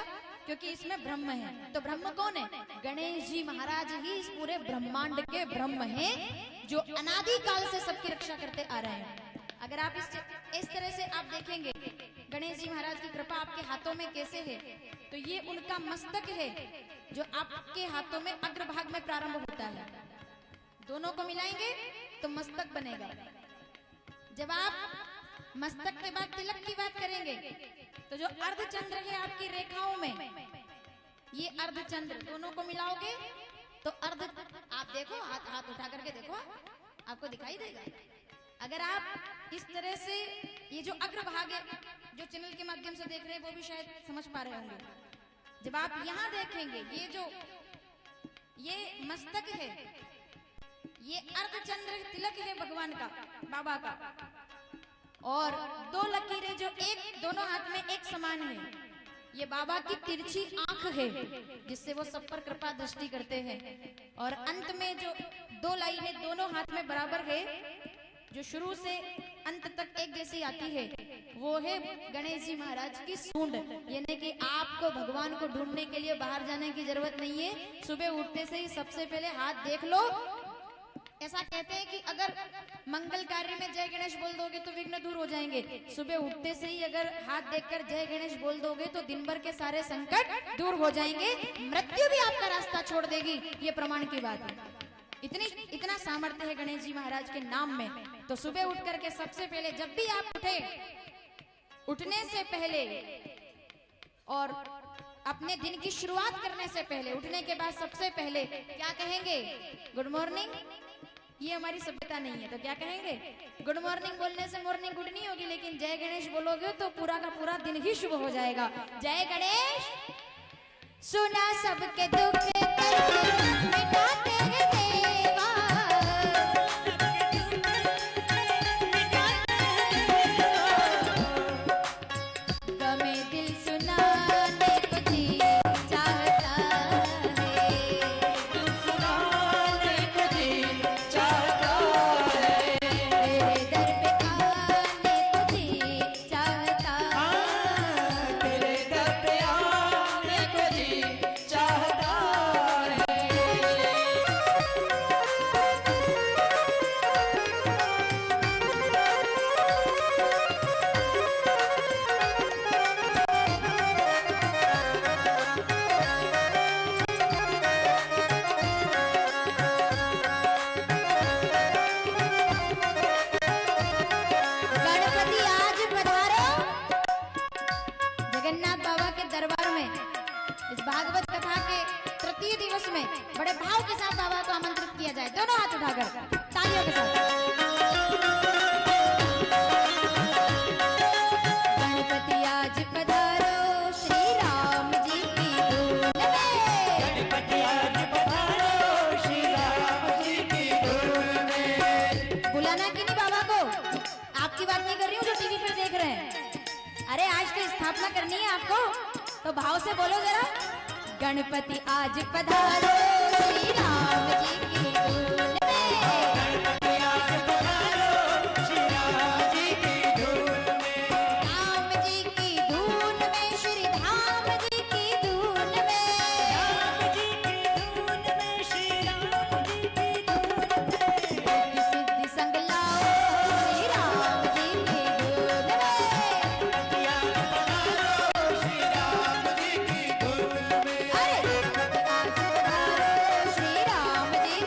क्योंकि इसमें ब्रह्म है। तो ब्रह्म कौन है? गणेश जी महाराज ही इस पूरे ब्रह्मांड के ब्रह्म हैं, जो अनादि काल से सबकी रक्षा करते आ रहे हैं। अगर आप इस तरह से आप देखेंगे गणेश जी महाराज की कृपा आपके हाथों में कैसे है, तो ये उनका मस्तक है जो आपके हाथों में अग्रभाग में प्रारंभ होता है। दोनों को मिलाएंगे तो मस्तक बनेगा। जब आप मस्तक के बाद तिलक की बात करेंगे, तो जो अर्धचंद्र है आपकी रेखाओं में, ये अर्धचंद्र दोनों को मिलाओगे तो अर्ध, आप देखो, हाथ हाथ उठा करके देखो, आपको दिखाई देगा। अगर आप इस तरह से ये जो अग्रभाग है, जो चैनल के माध्यम से देख रहे हैं वो भी शायद समझ पा रहे होंगे। जब आप यहाँ देखेंगे, ये मस्तक है, ये अर्धचंद्र तिलक है भगवान का, बाबा का, और दो लकीरें जो एक दोनों हाथ में एक समान है, ये बाबा की तिरछी आंख है जिससे वो सब पर कृपा दृष्टि करते हैं। और अंत में जो दो लाइनें दोनों हाथ में बराबर है, जो शुरू से अंत तक एक जैसी आती है, वो है गणेश जी महाराज की सूंड। यानी कि आपको भगवान को ढूंढने के लिए बाहर जाने की जरूरत नहीं है, सुबह उठते से ही सबसे पहले हाथ देख लो। ऐसा कहते हैं कि अगर मंगल कार्य में जय गणेश बोल दोगे तो विघ्न दूर हो जाएंगे। सुबह उठते से ही अगर हाथ देखकर जय गणेश बोल दोगे तो दिन भर के सारे संकट दूर हो जाएंगे, मृत्यु भी आपका रास्ता छोड़ देगी। ये प्रमाण की बात है। इतना सामर्थ्य है गणेश जी महाराज के नाम में। तो सुबह उठ करके सबसे पहले, जब भी आप उठे, उठने से पहले और अपने दिन की शुरुआत करने से पहले, उठने के बाद सबसे पहले क्या कहेंगे? Good morning. ये हमारी सभ्यता नहीं है तो क्या कहेंगे? गुड मॉर्निंग बोलने से मॉर्निंग गुड नहीं होगी, लेकिन जय गणेश बोलोगे तो पूरा का पूरा दिन ही शुभ हो जाएगा। जय गणेश। सुना सबके दुख मिटाते हैं देवा, गमे दिल सुनाने को जी चाहता है, सुनाने को जी चाहता है, तेरे दर पे आने को जी चाहता है, तेरे दर पे आने को जी चाहता है। गणपति आज पधारो जगन्नाथ बाबा के दरबार में। इस भागवत कथा के तृतीय दिवस में बड़े भाव के साथ बाबा को आमंत्रित किया जाए। दोनों हाथ उठाकर तालियों के साथ। गणपति आज पधारो श्री राम जी की धून में, गणपति आज पधारो श्री राम जी की धून में। बुलाना कि नहीं बाबा को? आपकी बात नहीं कर रही हूँ जो टीवी पे देख रहे हैं। अरे आज तो स्थापना करनी है आपको, तो भाव से बोलो जरा। गणपति आज पधारो श्री राम जी की धून में, गणपति आज पधारो श्री राम जी की धून में। राम जी की धून में, श्री धाम जी की धून में, राम जी की धून में, श्री राम जी की धून में। सिद्धि सिद्धि संग लाओ श्री राम जी की धून में। गणपति आज पधारो श्री राम जी की धून में। अरे आज पधारो श्री राम जी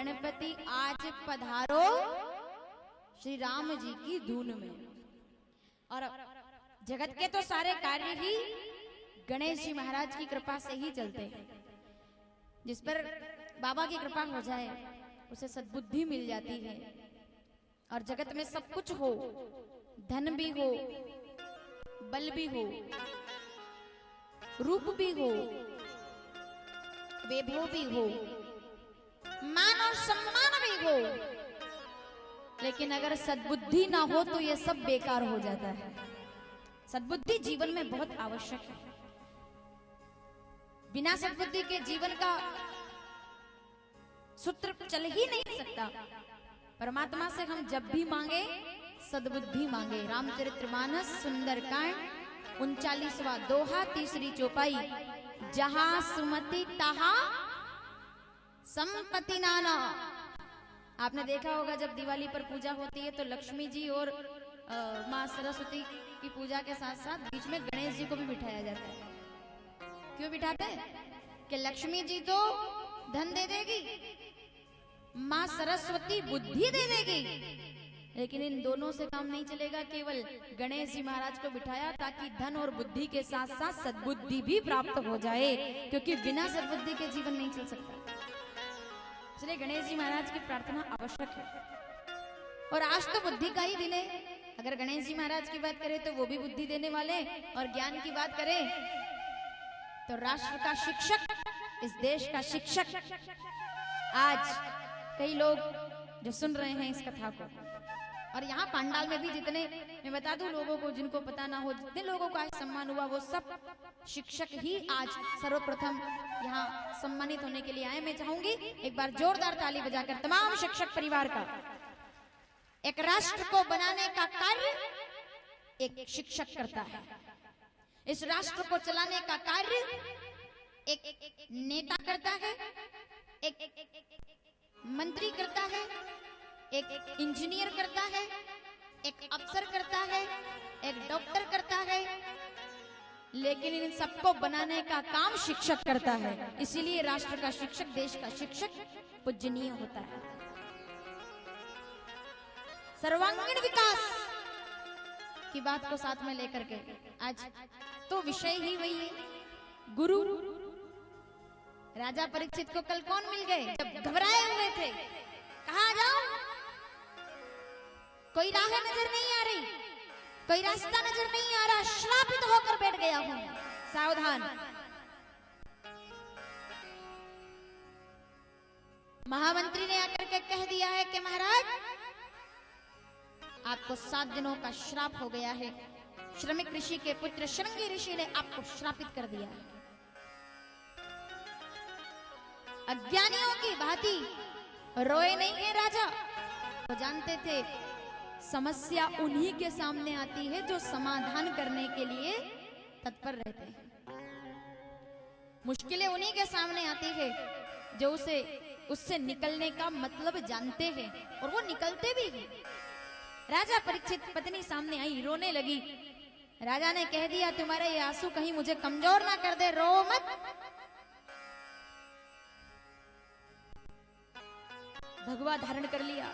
गणपति आज पधारो श्री राम जी की धून में। और जगत के तो सारे कार्य ही गणेश जी महाराज की कृपा से ही चलते हैं। जिस पर बाबा की कृपा हो जाए उसे सद्बुद्धि मिल जाती है और जगत में सब कुछ हो, धन भी हो, बल भी हो, रूप भी हो, वैभव भी हो, मान और सम्मान भी हो, लेकिन अगर सद्बुद्धि ना हो तो यह सब बेकार हो जाता है। सद्बुद्धि जीवन में बहुत आवश्यक है। बिना सद्बुद्धि के जीवन का सूत्र चल ही नहीं सकता। परमात्मा से हम जब भी मांगे सद्बुद्धि मांगे। रामचरितमानस सुंदरकांड 39वां दोहा, 3री चौपाई। जहां सुमति तहां संपत्ति नाना। आपने देखा होगा जब दिवाली पर पूजा होती है तो लक्ष्मी जी और माँ सरस्वती की पूजा के साथ साथ बीच में गणेश जी को भी बिठाया जाता है। क्यों बिठाते हैं? कि लक्ष्मी जी तो धन दे देगी, माँ सरस्वती बुद्धि दे देगी, लेकिन इन दोनों से काम नहीं चलेगा। केवल गणेश जी महाराज को बिठाया ताकि धन और बुद्धि के साथ साथ सद्बुद्धि भी प्राप्त हो जाए, क्योंकि बिना सद्बुद्धि के जीवन नहीं चल सकता। इसलिए गणेश जी महाराज की प्रार्थना आवश्यक है। और आज तो बुद्धि का ही दिन है। अगर गणेश जी महाराज की बात करें तो वो भी बुद्धि देने वाले, और ज्ञान की बात करें तो राष्ट्र का शिक्षक, इस देश का शिक्षक। आज कई लोग जो सुन रहे हैं इस कथा को, और यहाँ पांडाल में भी जितने, मैं बता दूं लोगों को जिनको पता ना हो, जितने लोगों का आज सम्मान हुआ वो सब शिक्षक ही आज सर्वप्रथम यहाँ सम्मानित होने के लिए आए। मैं चाहूंगी एक बार जोरदार ताली बजाकर तमाम शिक्षक परिवार का। एक राष्ट्र को बनाने का कार्य एक शिक्षक करता है। इस राष्ट्र को चलाने का कार्य एक नेता करता है, एक मंत्री करता है, एक इंजीनियर करता है, एक अफसर करता है, एक डॉक्टर करता है, लेकिन इन सबको बनाने का काम शिक्षक करता है। इसीलिए राष्ट्र का शिक्षक, देश का शिक्षक पूजनीय होता है। सर्वांगीण विकास की बात को साथ में लेकर के आज तो विषय ही वही है, गुरु। राजा परीक्षित को कल कौन मिल गए? जब घबराए हुए थे, कहाँ जाऊं, कोई राह नजर नहीं आ रही, कोई रास्ता नजर नहीं आ रहा, श्रापित होकर बैठ गया हूं, सावधान। महामंत्री ने आकर के कह दिया है कि महाराज आपको 7 दिनों का श्राप हो गया है। श्रमिक ऋषि के पुत्र श्रृंगी ऋषि ने आपको श्रापित कर दिया है। अज्ञानियों की भांति रोए नहीं है राजा। वो जानते थे समस्या उन्हीं के सामने आती है जो समाधान करने के लिए तत्पर रहते हैं। मुश्किलें उन्हीं के सामने आती है जो उससे निकलने का मतलब जानते हैं, और वो निकलते भी हैं। राजा परीक्षित पत्नी सामने आई, रोने लगी। राजा ने कह दिया तुम्हारे ये आंसू कहीं मुझे कमजोर ना कर दे, रो मत। भगवा धारण कर लिया,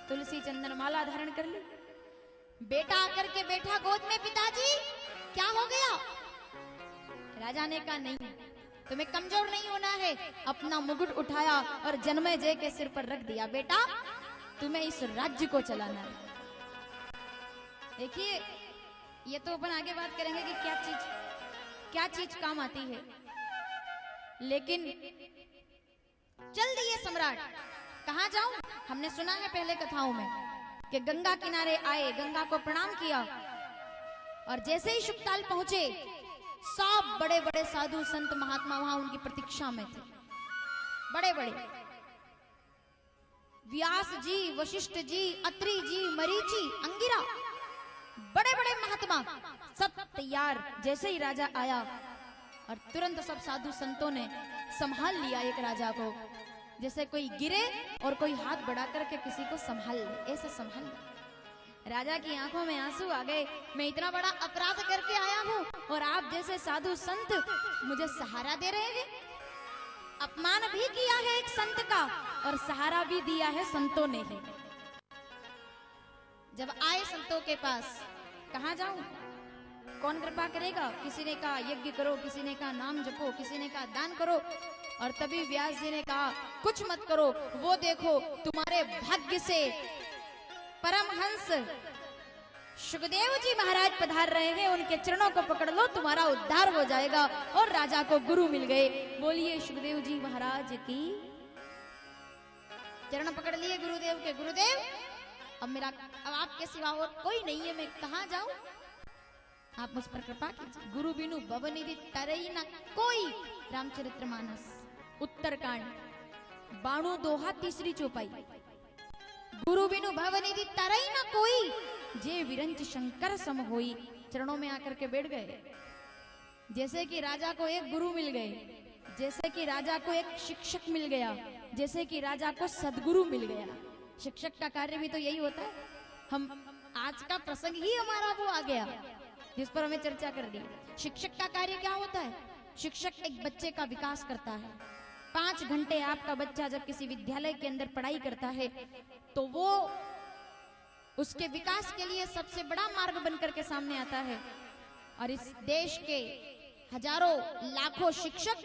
तुलसी चंदन माला धारण कर ली। बेटा आकर के बैठा गोद में, पिताजी क्या हो गया? राजा ने कहा नहीं, तुम्हें कमजोर नहीं होना है। अपना मुकुट उठाया और जन्मेजय के सिर पर रख दिया। बेटा तुम्हें इस राज्य को चलाना है। देखिए ये तो अपन आगे बात करेंगे कि क्या चीज काम आती है, लेकिन चल दिए सम्राट। कहां जाऊं? हमने सुना है पहले कथाओं में कि गंगा किनारे आए, गंगा को प्रणाम किया, और जैसे ही शुकताल पहुंचे सब बड़े बड़े साधु संत महात्मा वहां उनकी प्रतीक्षा में थे। बड़े बड़े व्यास जी, वशिष्ठ जी, अत्रि जी, मरीचि, अंगिरा, बड़े बड़े महात्मा सब तैयार। जैसे ही राजा आया और तुरंत सब साधु संतों ने संभाल लिया एक राजा को, जैसे कोई गिरे और कोई हाथ बढ़ा करके किसी को संभाल ले, ऐसे संभाल ले। राजा की आंखों में आंसू आ गए। मैं इतना बड़ा अपराध करके आया हूं और आप जैसे साधु संत मुझे सहारा दे रहे हैं। अपमान भी किया है एक संत का और सहारा भी दिया है संतों ने ही। जब आए संतों के पास, कहां जाऊं, कौन कृपा करेगा? किसी ने कहा यज्ञ करो, किसी ने कहा नाम जपो, किसी ने कहा दान करो, और तभी व्यास जी ने कहा कुछ मत करो, वो देखो तुम्हारे भाग्य से परमहंस सुखदेव जी महाराज पधार रहे हैं, उनके चरणों को पकड़ लो, तुम्हारा उद्धार हो जाएगा। और राजा को गुरु मिल गए। बोलिए सुखदेव जी महाराज की। चरण पकड़ लिए गुरुदेव के। गुरुदेव अब आपके सिवा और कोई नहीं है, मैं कहां जाऊं, आप मुझ पर कृपा कीजिए। गुरु बिनु भवनिधि तरई न कोई। रामचरितमानस उत्तरकांड 92 दोहा तीसरी चौपाई। गुरु बिनु भवनिधि तरई न कोई, जे विरंच शंकर सम होई। चरणों में आकर के बैठ गए। जैसे कि राजा को एक गुरु मिल गए, जैसे कि राजा को एक शिक्षक मिल गया, जैसे कि राजा को सदगुरु मिल गया। शिक्षक का कार्य भी तो यही होता है। हम आज का प्रसंग ही हमारा वो आ गया जिस पर हमें चर्चा कर दी। शिक्षक का कार्य क्या होता है? शिक्षक एक बच्चे का विकास करता है। 5 घंटे आपका बच्चा जब किसी विद्यालय के अंदर पढ़ाई करता है तो वो उसके विकास के लिए सबसे बड़ा मार्ग बनकर के सामने आता है। और इस देश के हजारों लाखों शिक्षक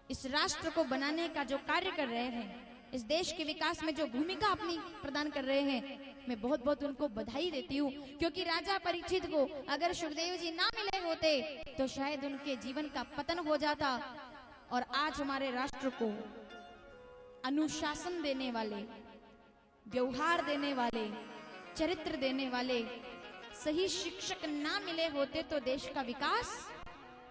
इस राष्ट्र को बनाने का जो कार्य कर रहे हैं, इस देश के विकास में जो भूमिका अपनी प्रदान कर रहे हैं, मैं बहुत बहुत उनको बधाई देती हूँ। क्योंकि राजा परीक्षित को अगर सुखदेव जी ना मिले होते तो शायद उनके जीवन का पतन हो जाता। और आज हमारे राष्ट्र को अनुशासन देने वाले, व्यवहार देने वाले, चरित्र देने वाले सही शिक्षक ना मिले होते तो देश का विकास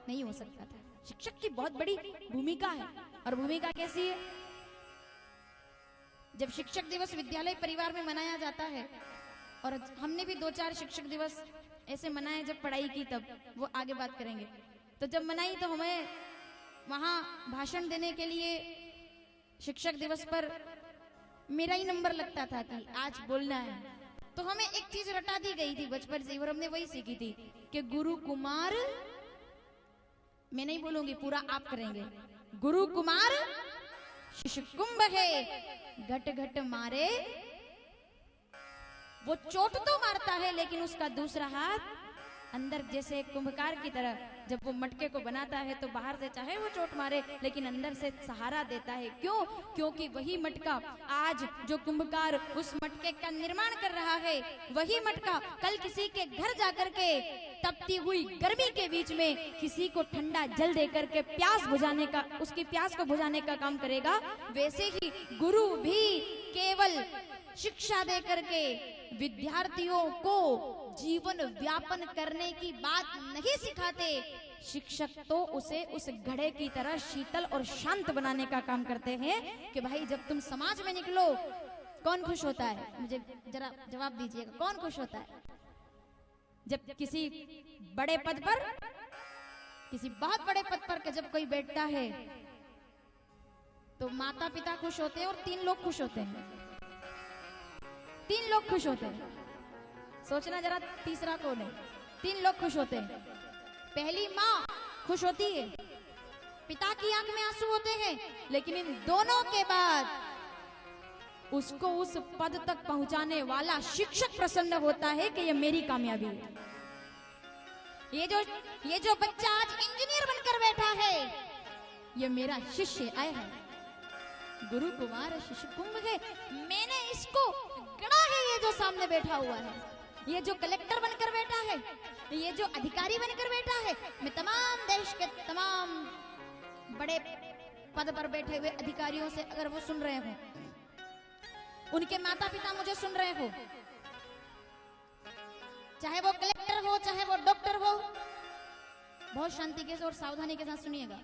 नहीं हो सकता था। शिक्षक की बहुत बड़ी भूमिका है। और भूमिका कैसी है? जब शिक्षक दिवस विद्यालय परिवार में मनाया जाता है, और हमने भी 2-4 शिक्षक दिवस ऐसे मनाए जब पढ़ाई की, तब वो आगे बात करेंगे। तो जब मनाई तो हमें वहां भाषण देने के लिए शिक्षक दिवस पर मेरा ही नंबर लगता था कि आज बोलना है। तो हमें एक चीज रटा दी गई थी बचपन से, और हमने वही सीखी थी कि गुरु कुमार, मैं नहीं बोलूंगी पूरा, आप करेंगे। गुरु कुमार शिशु कुंभ है, घट घट मारे। वो चोट तो मारता है लेकिन उसका दूसरा हाथ अंदर, जैसे कुंभकार की तरह जब वो मटके को बनाता है तो बाहर से चाहे वो चोट मारे लेकिन अंदर से सहारा देता है। क्यों? क्योंकि वही मटका आज जो कुंभकार उस मटके का निर्माण कर रहा है, वही मटका कल किसी के घर जाकर के तपती हुई गर्मी के बीच में किसी को ठंडा जल देकर के प्यास बुझाने का, उसकी प्यास को बुझाने का काम करेगा। वैसे ही गुरु भी केवल शिक्षा दे करके विद्यार्थियों को जीवन व्यापन करने की बात नहीं सिखाते। शिक्षक तो उसे उस घड़े की तरह शीतल और शांत बनाने का काम करते हैं कि भाई जब तुम समाज में निकलो, कौन खुश होता है? मुझे जरा जवाब दीजिएगा, कौन खुश होता है? जब किसी बड़े पद पर, किसी बहुत बड़े पद पर जब कोई बैठता है तो माता पिता खुश होते हैं और 3 लोग खुश होते हैं। 3 लोग खुश होते हैं। सोचना जरा तीसरा कौन है? 3 लोग खुश होते हैं। पहली माँ खुश होती है, पिता की आंख में आंसू होते हैं, लेकिन इन दोनों के बाद उसको उस पद तक पहुंचाने वाला शिक्षक प्रसन्न होता है कि ये मेरी कामयाबी है। ये जो बच्चा आज इंजीनियर बनकर बैठा है, ये मेरा शिष्य आया है। गुरु कुमार शिशु कुंभ है, मैंने इसको गढ़ा है। ये जो सामने बैठा हुआ है, ये जो कलेक्टर बनकर बैठा है, ये जो अधिकारी बनकर बैठा है, मैं तमाम देश के तमाम बड़े पद पर बैठे हुए अधिकारियों से अगर वो सुन रहे हो, उनके माता पिता मुझे सुन रहे हो, चाहे वो कलेक्टर हो, चाहे वो डॉक्टर हो, बहुत शांति के और सावधानी के साथ सुनिएगा।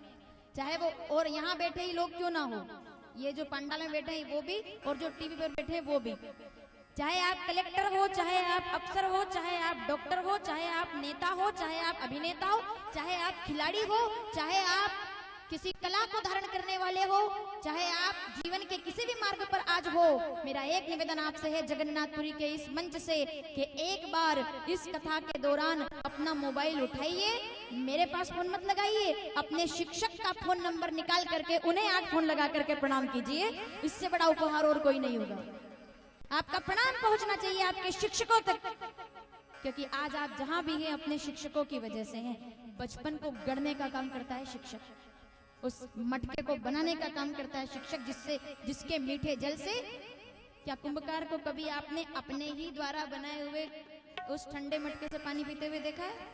चाहे वो और यहाँ बैठे ही लोग क्यों ना हो, ये जो पंडाल में बैठे हैं वो भी, और जो टीवी पर बैठे हैं वो भी, चाहे आप कलेक्टर हो, चाहे आप अफसर हो, चाहे आप डॉक्टर हो, चाहे आप नेता हो, चाहे आप अभिनेता हो, चाहे आप खिलाड़ी हो, चाहे आप किसी कला को धारण करने वाले हो, चाहे आप जीवन के किसी भी मार्ग पर आज हो, मेरा एक निवेदन आपसे है जगन्नाथपुरी के इस मंच से कि एक बार इस कथा के दौरान अपना मोबाइल उठाइए, मेरे पास फोन मत लगाइए, अपने शिक्षक का फोन नंबर निकाल करके उन्हें 8 फोन लगा करके प्रणाम कीजिए। इससे बड़ा उपहार और कोई नहीं होगा। आपका प्रणाम पहुंचना चाहिए आपके शिक्षकों तक, क्योंकि आज आप जहां भी हैं अपने शिक्षकों की वजह से हैं। बचपन को गढ़ने का काम करता है शिक्षक, उस मटके को बनाने का काम करता है शिक्षक, जिसके मीठे जल से, क्या कुंभकार को कभी आपने अपने ही द्वारा बनाए हुए उस ठंडे मटके से पानी पीते हुए देखा है?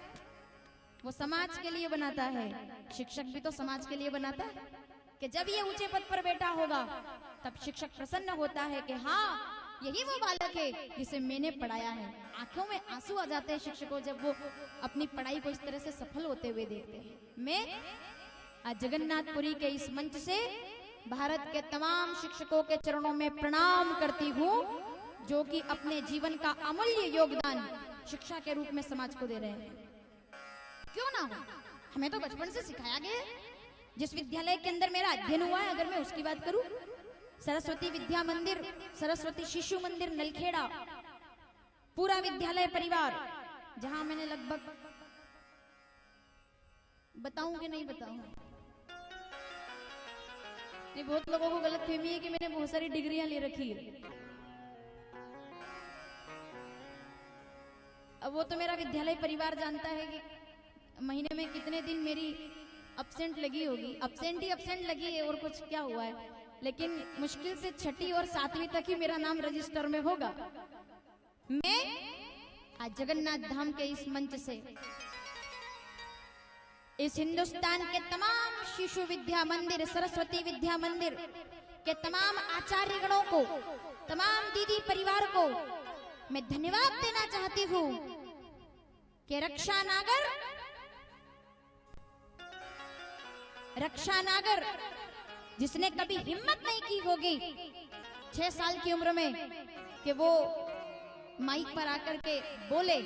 वो समाज के लिए बनाता है। शिक्षक भी तो समाज के लिए बनाता है कि जब ये ऊंचे पद पर बैठा होगा तब शिक्षक प्रसन्न होता है कि हाँ, यही वो बालक है जिसे मैंने पढ़ाया है। आंखों में आंसू आ जाते हैं शिक्षकों जब वो अपनी पढ़ाई को इस तरह से सफल होते हुए देखते हैं। मैं आज जगन्नाथपुरी के इस मंच से भारत के तमाम शिक्षकों के चरणों में प्रणाम करती हूँ, जो कि अपने जीवन का अमूल्य योगदान शिक्षा के रूप में समाज को दे रहे हैं। क्यों ना हो, हमें तो बचपन से सिखाया गया है। जिस विद्यालय के अंदर मेरा अध्ययन हुआ है, अगर मैं उसकी बात करूं, सरस्वती विद्या मंदिर, सरस्वती शिशु मंदिर नलखेड़ा, पूरा विद्यालय परिवार, जहां मैंने लगभग, बताऊं कि नहीं बताऊं, ये बहुत लोगों को गलतफहमी है कि मैंने बहुत सारी डिग्रियां ले रखी है। अब वो तो मेरा विद्यालय परिवार जानता है कि महीने में कितने दिन मेरी अब्सेंट लगी होगी। अब्सेंट ही अब्सेंट लगी है और कुछ क्या हुआ है, लेकिन मुश्किल से 6ठी और 7वीं तक ही मेरा नाम रजिस्टर में होगा। मैं आज जगन्नाथ धाम के इस मंच से इस हिंदुस्तान के तमाम शिशु विद्या मंदिर, सरस्वती विद्या मंदिर के तमाम आचार्य गणों को, तमाम दीदी परिवार को मैं धन्यवाद देना चाहती हूँ कि रक्षा नागर जिसने कभी हिम्मत नहीं की होगी 6 साल की उम्र में कि वो माइक पर आकर के बोले,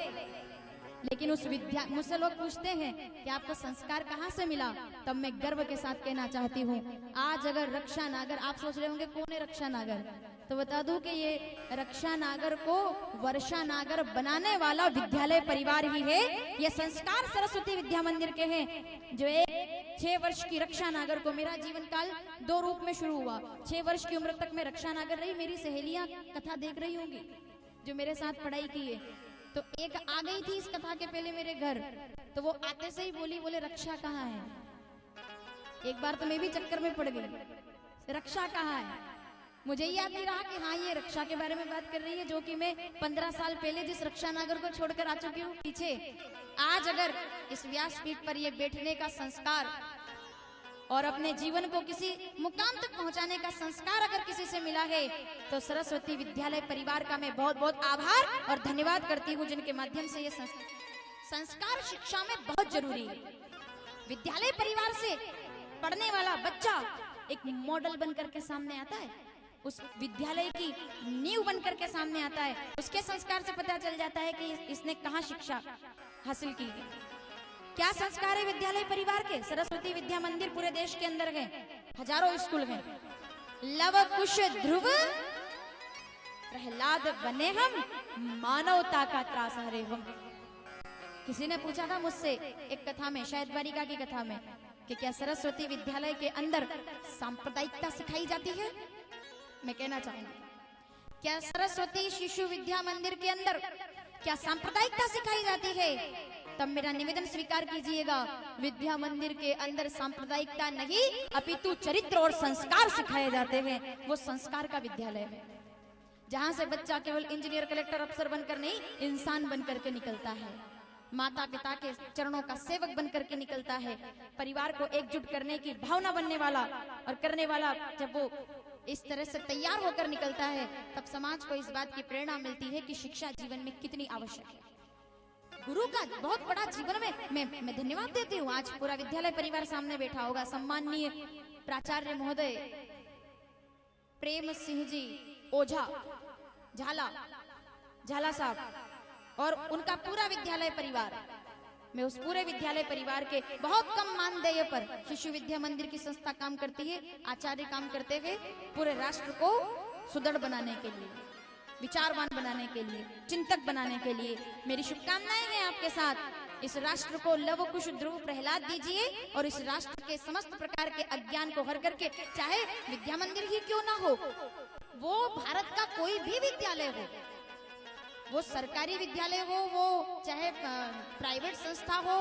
लेकिन उस मुझसे लोग पूछते हैं कि आपको संस्कार कहाँ से मिला, तब मैं गर्व के साथ कहना चाहती हूँ, आज अगर रक्षा नागर, आप सोच रहे होंगे कौन है रक्षा नागर, तो बता दूं कि ये रक्षा नागर को वर्षा नागर बनाने वाला विद्यालय परिवार ही है। ये संस्कार सरस्वती विद्या मंदिर के हैं, जो एक 6 वर्ष की रक्षा नागर को, मेरा जीवन काल 2 रूप में शुरू हुआ। 6 वर्ष की उम्र तक मैं रक्षा नागर रही। मेरी सहेलियां कथा देख रही होंगी जो मेरे साथ पढ़ाई की है, तो एक आ गई थी इस कथा के पहले मेरे घर, तो वो आते से ही बोले रक्षा कहाँ है। एक बार तो मैं भी चक्कर में पड़ गई, रक्षा कहाँ है। मुझे याद नहीं रहा कि हाँ, ये रक्षा के बारे में बात कर रही है, जो कि मैं 15 साल पहले जिस रक्षा नागर को छोड़कर आ चुकी हूँ पीछे। आज अगर इस व्यासपीठ पर ये बैठने का संस्कार और अपने जीवन को किसी मुकाम तक पहुंचाने का संस्कार अगर किसी से मिला है, तो सरस्वती विद्यालय परिवार का मैं बहुत बहुत आभार और धन्यवाद करती हूँ, जिनके माध्यम से ये संस्कार शिक्षा में बहुत जरूरी है। विद्यालय परिवार से पढ़ने वाला बच्चा एक मॉडल बनकर के सामने आता है, उस विद्यालय की नींव बनकर के सामने आता है। उसके संस्कार से पता चल जाता है कि इसने कहाँ शिक्षा हासिल की है। क्या संस्कार है विद्यालय परिवार के? सरस्वती विद्या मंदिर पूरे देश के अंदर है, हजारों स्कूल हैं। लव कुश ध्रुव प्रहलाद बने हम, मानवता का त्रास हरे हम। किसी ने पूछा था मुझसे एक कथा में, शायद द्वारिका की कथा में, कि क्या सरस्वती विद्यालय के अंदर सांप्रदायिकता सिखाई जाती है? मैं कहना चाहूंगी, क्या सरस्वती शिशु विद्या मंदिर के अंदर क्या सांप्रदायिकता सिखाई जाती है? तब मेरा निवेदन स्वीकार कीजिएगा, विद्या मंदिर के अंदर सांप्रदायिकता नहीं अपितु चरित्र और संस्कार सिखाए जाते हैं। वो संस्कार का विद्यालय है, जहां से बच्चा केवल इंजीनियर, कलेक्टर, अफसर बनकर नहीं, इंसान बनकर के निकलता है, माता पिता के चरणों का सेवक बनकर के निकलता है, परिवार को एकजुट करने की भावना बनने वाला और करने वाला। जब वो इस तरह से तैयार होकर निकलता है, तब समाज को इस बात की प्रेरणा मिलती है कि शिक्षा जीवन में कितनी आवश्यक है। गुरु का बहुत बड़ा जीवन में मैं धन्यवाद देती हूँ। आज पूरा विद्यालय परिवार सामने बैठा होगा, सम्माननीय प्राचार्य महोदय प्रेम सिंह जी ओझा झाला साहब और उनका पूरा विद्यालय परिवार, मैं उस पूरे विद्यालय परिवार के बहुत कम मानदेय पर शिशु विद्या मंदिर की संस्था काम करती है, आचार्य काम करते हुए पूरे राष्ट्र को सुदृढ़ बनाने के लिए, विचारवान बनाने के लिए, चिंतक बनाने के लिए मेरी शुभकामनाएं हैं आपके साथ। इस राष्ट्र को लव कुश ध्रुव प्रहलाद दीजिए और इस राष्ट्र के समस्त प्रकार के अज्ञान को हर करके, चाहे विद्या मंदिर ही क्यों ना हो, वो भारत का कोई भी विद्यालय हो, वो सरकारी विद्यालय हो, वो चाहे प्राइवेट संस्था हो,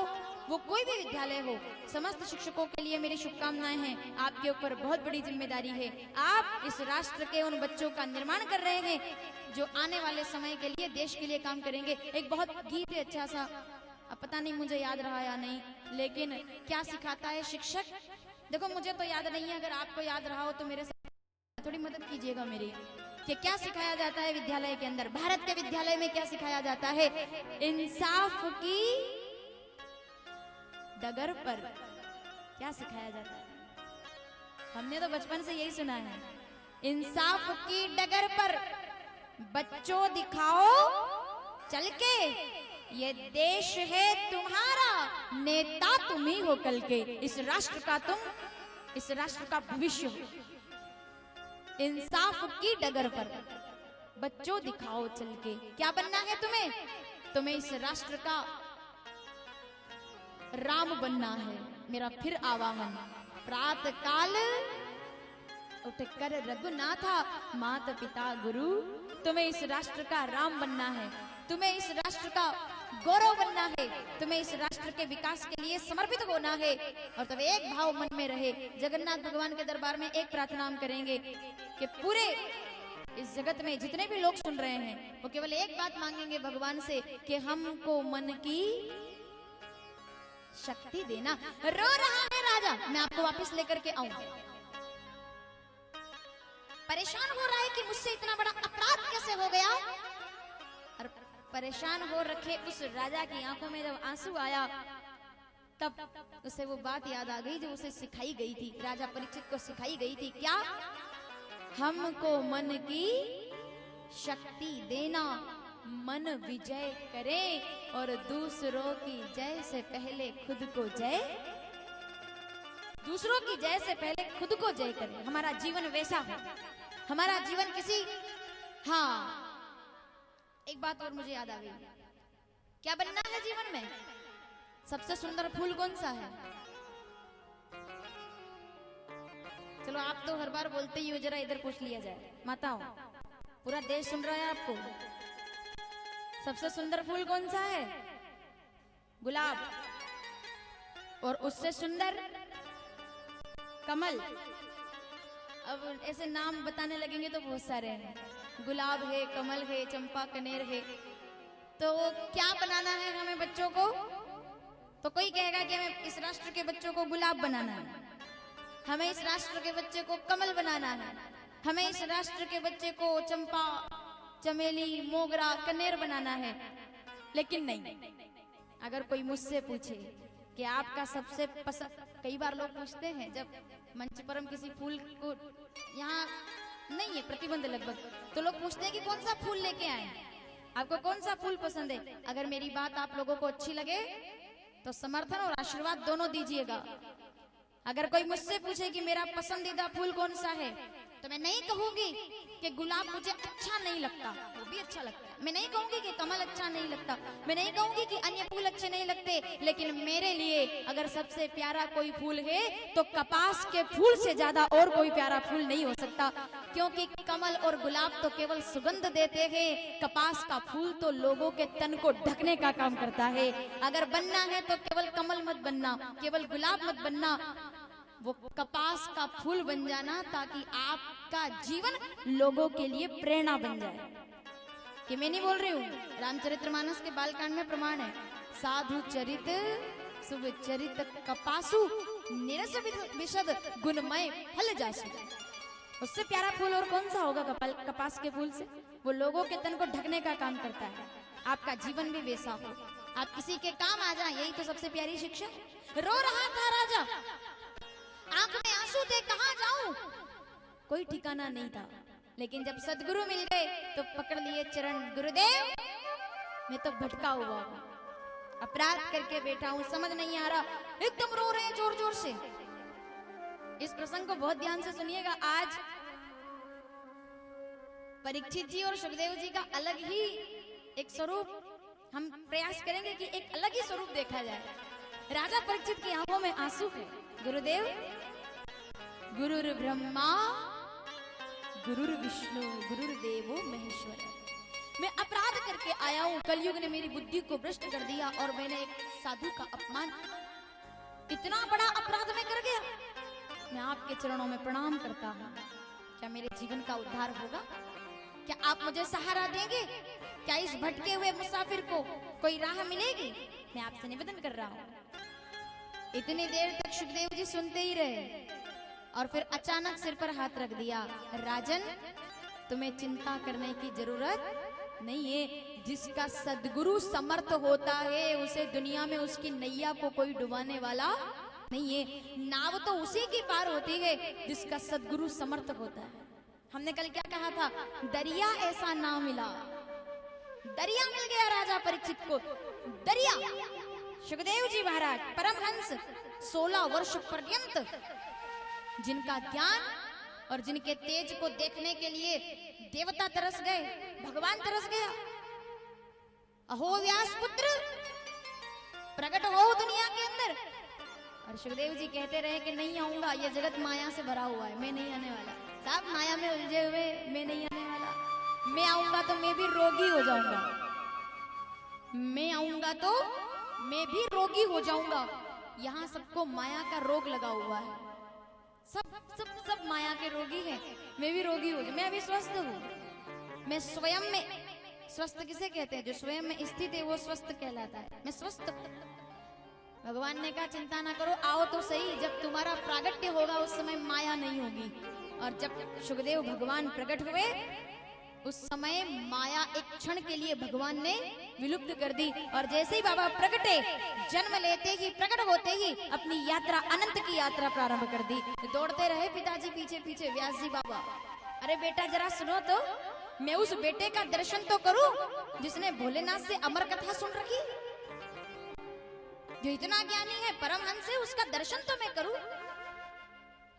वो कोई भी विद्यालय हो, समस्त शिक्षकों के लिए मेरी शुभकामनाएं हैं। आपके ऊपर बहुत बड़ी जिम्मेदारी है। आप इस राष्ट्र के उन बच्चों का निर्माण कर रहे हैं जो आने वाले समय के लिए देश के लिए काम करेंगे। एक बहुत गीत है अच्छा सा, अब पता नहीं मुझे याद रहा या नहीं, लेकिन क्या सिखाता है शिक्षक, देखो मुझे तो याद नहीं है, अगर आपको याद रहा हो तो मेरे साथ थोड़ी मदद कीजिएगा मेरी, कि क्या सिखाया जाता है विद्यालय के अंदर। भारत के विद्यालय में क्या सिखाया जाता है? इंसाफ की डगर पर क्या सिखाया जाता है? हमने तो बचपन से यही सुना है, इंसाफ की डगर पर बच्चों दिखाओ चल के, ये देश है तुम्हारा, नेता तुम ही हो कल के, इस राष्ट्र का तुम, इस राष्ट्र का भविष्य हो। इंसाफ की डगर पर बच्चों दिखाओ चल के, क्या बनना है तुम्हें? तुम्हें इस राष्ट्र का राम बनना है। मेरा फिर आवाहन, प्रातः काल उठकर रघुनाथा, माता पिता गुरु, तुम्हें इस राष्ट्र का राम बनना है, तुम्हें इस राष्ट्र का गौरव बनना है, तुम्हें इस राष्ट्र के विकास के लिए समर्पित होना है। और तब एक भाव मन में रहे, जगन्नाथ भगवान के दरबार में एक प्रार्थना हम करेंगे कि पूरे इस जगत में जितने भी लोग सुन रहे हैं वो केवल एक बात मांगेंगे भगवान से कि हमको मन की शक्ति देना। रो रहा है राजा, मैं आपको वापस लेकर के आऊं। परेशान हो रहा है कि मुझसे इतना बड़ा अपराध कैसे हो गया, और परेशान हो रखे उस राजा की आंखों में जब आंसू आया, तब उसे वो बात याद आ गई जो उसे सिखाई गई थी, राजा परीक्षित को सिखाई गई थी। क्या? हमको मन की शक्ति देना, मन विजय करे और दूसरों की जय से पहले खुद को जय, दूसरों की जय से पहले खुद को जय करे। हमारा जीवन वैसा हो, हमारा जीवन किसी, हाँ एक बात और मुझे याद आ गई, क्या बनना है जीवन में? सबसे सुंदर फूल कौन सा है? चलो आप तो हर बार बोलते ही हो, जरा इधर पूछ लिया जाए। माताओं, पूरा देश सुन रहा है आपको, सबसे सुंदर फूल कौन सा है? गुलाब। और उससे सुंदर कमल। अब ऐसे नाम बताने लगेंगे तो बहुत सारे हैं, गुलाब है, कमल है, चंपा, कनेर है। तो क्या बनाना है हमें बच्चों को? तो कोई कहेगा कि हमें इस राष्ट्र के बच्चों को गुलाब बनाना है, हमें इस राष्ट्र के बच्चे को कमल बनाना है, हमें इस राष्ट्र के बच्चे को चंपा, चमेली, मोगरा, कनेर बनाना है। लेकिन नहीं, अगर कोई मुझसे पूछे कि आपका सबसे पसंद, कई बार लोग पूछते हैं जब मंच पर हम किसी फूल को, यहाँ नहीं है प्रतिबंध लगभग, तो लोग पूछते हैं कि कौन सा फूल लेके आए, आपको कौन सा फूल पसंद है? अगर मेरी बात आप लोगों को अच्छी लगे तो समर्थन और आशीर्वाद दोनों दीजिएगा। अगर कोई मुझसे पूछे कि मेरा पसंदीदा फूल कौन सा है, तो मैं नहीं कहूंगी कि गुलाब मुझे अच्छा नहीं लगता, वो भी अच्छा लगता है। मैं नहीं कहूंगी कि कमल अच्छा नहीं लगता, मैं नहीं कहूंगी कि अन्य फूल अच्छे नहीं लगते, लेकिन मेरे लिए अगर सबसे प्यारा कोई फूल है तो कपास के फूल से ज्यादा और कोई प्यारा फूल नहीं हो सकता। क्योंकि कमल और गुलाब तो केवल सुगंध देते हैं, कपास का फूल तो लोगों के तन को ढकने का काम करता है। अगर बनना है तो केवल कमल मत बनना, केवल गुलाब मत बनना, वो कपास का फूल बन जाना, ताकि आपका जीवन लोगों के लिए प्रेरणा बन जाए। कि मैं नहीं बोल रही हूँ, रामचरितमानस के बालकांड में प्रमाण है, साधु चरित शुभ चरित कपासु निरस विशद गुणमय फल जासु। उससे प्यारा फूल और कौन सा होगा कपास के फूल से? वो लोगों के तन को ढकने का काम करता है। आपका जीवन भी वैसा हो, आप किसी के काम आ जाए, यही तो सबसे प्यारी शिक्षा। रो रहा था राजा, आंख में आंसू थे, कहां जाऊं, कोई ठिकाना नहीं था। लेकिन जब सदगुरु मिल गए तो पकड़ लिए चरण, गुरुदेव मैं तो भटका हुआ हूं, अपराध करके बैठा हूं, समझ नहीं आ रहा, एकदम रो रहे हैं जोर जोर से। इस प्रसंग को बहुत ध्यान से सुनिएगा। आज परीक्षित जी और सुखदेव जी का अलग ही एक स्वरूप हम प्रयास करेंगे कि एक अलग ही स्वरूप देखा जाए। राजा परीक्षित की आंखों में आंसू है। गुरुदेव, गुरुर ब्रह्मा गुरुर विष्णु गुरुर्देवो महेश्वर, मैं अपराध करके आया हूं, कलयुग ने मेरी बुद्धि को भ्रष्ट कर दिया और मैंने एक साधु का अपमान, इतना बड़ा अपराध मैं कर गया। मैं आपके चरणों में प्रणाम करता हूं। क्या मेरे जीवन का उद्धार होगा? क्या आप मुझे सहारा देंगे? क्या इस भटके हुए मुसाफिर को कोई राह मिलेगी? मैं आपसे निवेदन कर रहा हूं। इतनी देर तक सुखदेव जी सुनते ही रहे और फिर अचानक सिर पर हाथ रख दिया। राजन, तुम्हें चिंता करने की जरूरत नहीं है। जिसका सद्गुरु समर्थ होता है उसे दुनिया में उसकी नैया को कोई डुबाने वाला नहीं है। नाव तो उसी की पार होती है जिसका सद्गुरु समर्थ होता है। हमने कल क्या कहा था? दरिया ऐसा ना मिला, दरिया मिल गया राजा परीक्षित को। दरिया सुखदेव जी महाराज परमहंस 16 वर्ष पर्यंत जिनका ज्ञान और जिनके तेज को देखने के लिए देवता तरस गए, भगवान तरस गया। अहो व्यास पुत्र, प्रकट हो दुनिया के अंदर। और सुखदेव जी कहते रहे कि नहीं आऊंगा, ये जगत माया से भरा हुआ है, मैं नहीं आने वाला। साहब, माया में उलझे हुए मैं नहीं आने वाला। मैं आऊंगा तो मैं भी रोगी हो जाऊंगा, मैं आऊंगा तो मैं भी रोगी हो जाऊंगा। यहाँ सबको माया का रोग लगा हुआ है, सब सब सब माया के रोगी हैं। मैं भी रोगी हो गई, मैं अभी स्वस्थ हूँ। मैं स्वयं में स्वस्थ किसे कहते हैं? जो स्वयं में स्थित है वो स्वस्थ कहलाता है। मैं स्वस्थ। भगवान ने कहा चिंता ना करो, आओ तो सही, जब तुम्हारा प्रागट्य होगा उस समय माया नहीं होगी। और जब सुखदेव भगवान प्रकट हुए उस समय माया एक क्षण के लिए भगवान ने विलुप्त कर दी। और जैसे ही बाबा प्रकटे, जन्म लेते ही, प्रकट होते ही अपनी यात्रा, अनंत की यात्रा प्रारंभ कर दी। दौड़ते रहे पिताजी पीछे पीछे, व्यास जी बाबा, अरे बेटा जरा सुनो तो, मैं उस बेटे का दर्शन तो करूं जिसने भोलेनाथ से अमर कथा सुन रखी, जो इतना ज्ञानी है, परमहंस है, उसका दर्शन तो मैं करूं।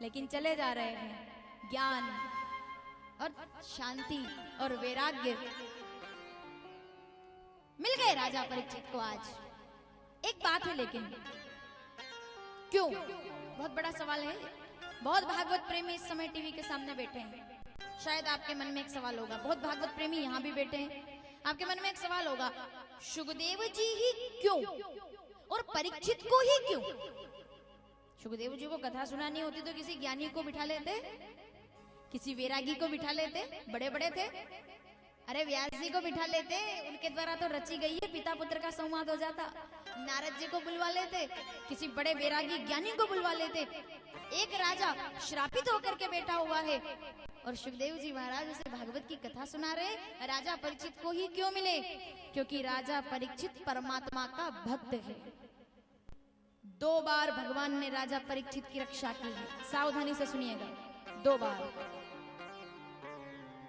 लेकिन चले जा रहे हैं ज्ञान और शांति और वैराग्य मिल गए राजा परीक्षित को। आज एक बात है, लेकिन क्यों? बहुत बड़ा सवाल है। बहुत भागवत प्रेमी इस समय टीवी के सामने बैठे हैं। शायद आपके मन में एक सवाल होगा, बहुत भागवत प्रेमी यहाँ भी बैठे हैं, आपके मन में एक सवाल होगा, सुखदेव जी ही क्यों और परीक्षित को ही क्यों? सुखदेव जी को कथा सुनानी होती तो किसी ज्ञानी को बिठा लेते, किसी वैरागी को बिठा लेते, बड़े बड़े थे। अरे व्यास जी को बिठा लेते, उनके द्वारा तो रची गई है, पिता पुत्र का संवाद हो जाता। नारद जी को बुलवा लेते, किसी बड़े वैरागी ज्ञानी को बुलवा लेते। एक राजा श्रापित होकर के बैठा हुआ है और सुखदेव जी महाराज उसे भागवत की कथा सुना रहे। राजा परीक्षित को ही क्यों मिले? क्योंकि राजा परीक्षित परमात्मा का भक्त है। 2 बार भगवान ने राजा परीक्षित की रक्षा की है। सावधानी से सुनिएगा, 2 बार।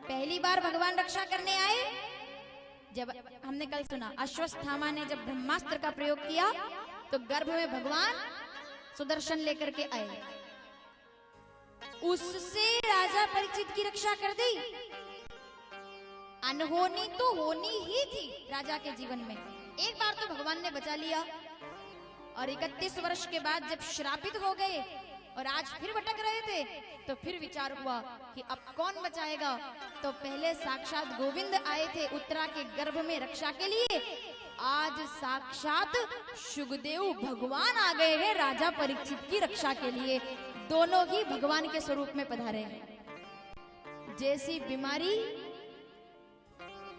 पहली बार भगवान रक्षा करने आए, जब हमने कल सुना अश्वत्थामा ने जब ब्रह्मास्त्र का प्रयोग किया तो गर्भ में भगवान सुदर्शन लेकर के आए, उससे राजा परीक्षित की रक्षा कर दी। अनहोनी तो होनी ही थी राजा के जीवन में, एक बार तो भगवान ने बचा लिया। और 31 वर्ष के बाद जब श्रापित हो गए और आज फिर भटक रहे थे, तो फिर विचार हुआ कि अब कौन बचाएगा। तो पहले साक्षात गोविंद आए थे उत्तरा के गर्भ में रक्षा के लिए, आज साक्षात सुखदेव भगवान आ गए हैं राजा परीक्षित की रक्षा के लिए। दोनों ही भगवान के स्वरूप में पधारे हैं। जैसी बीमारी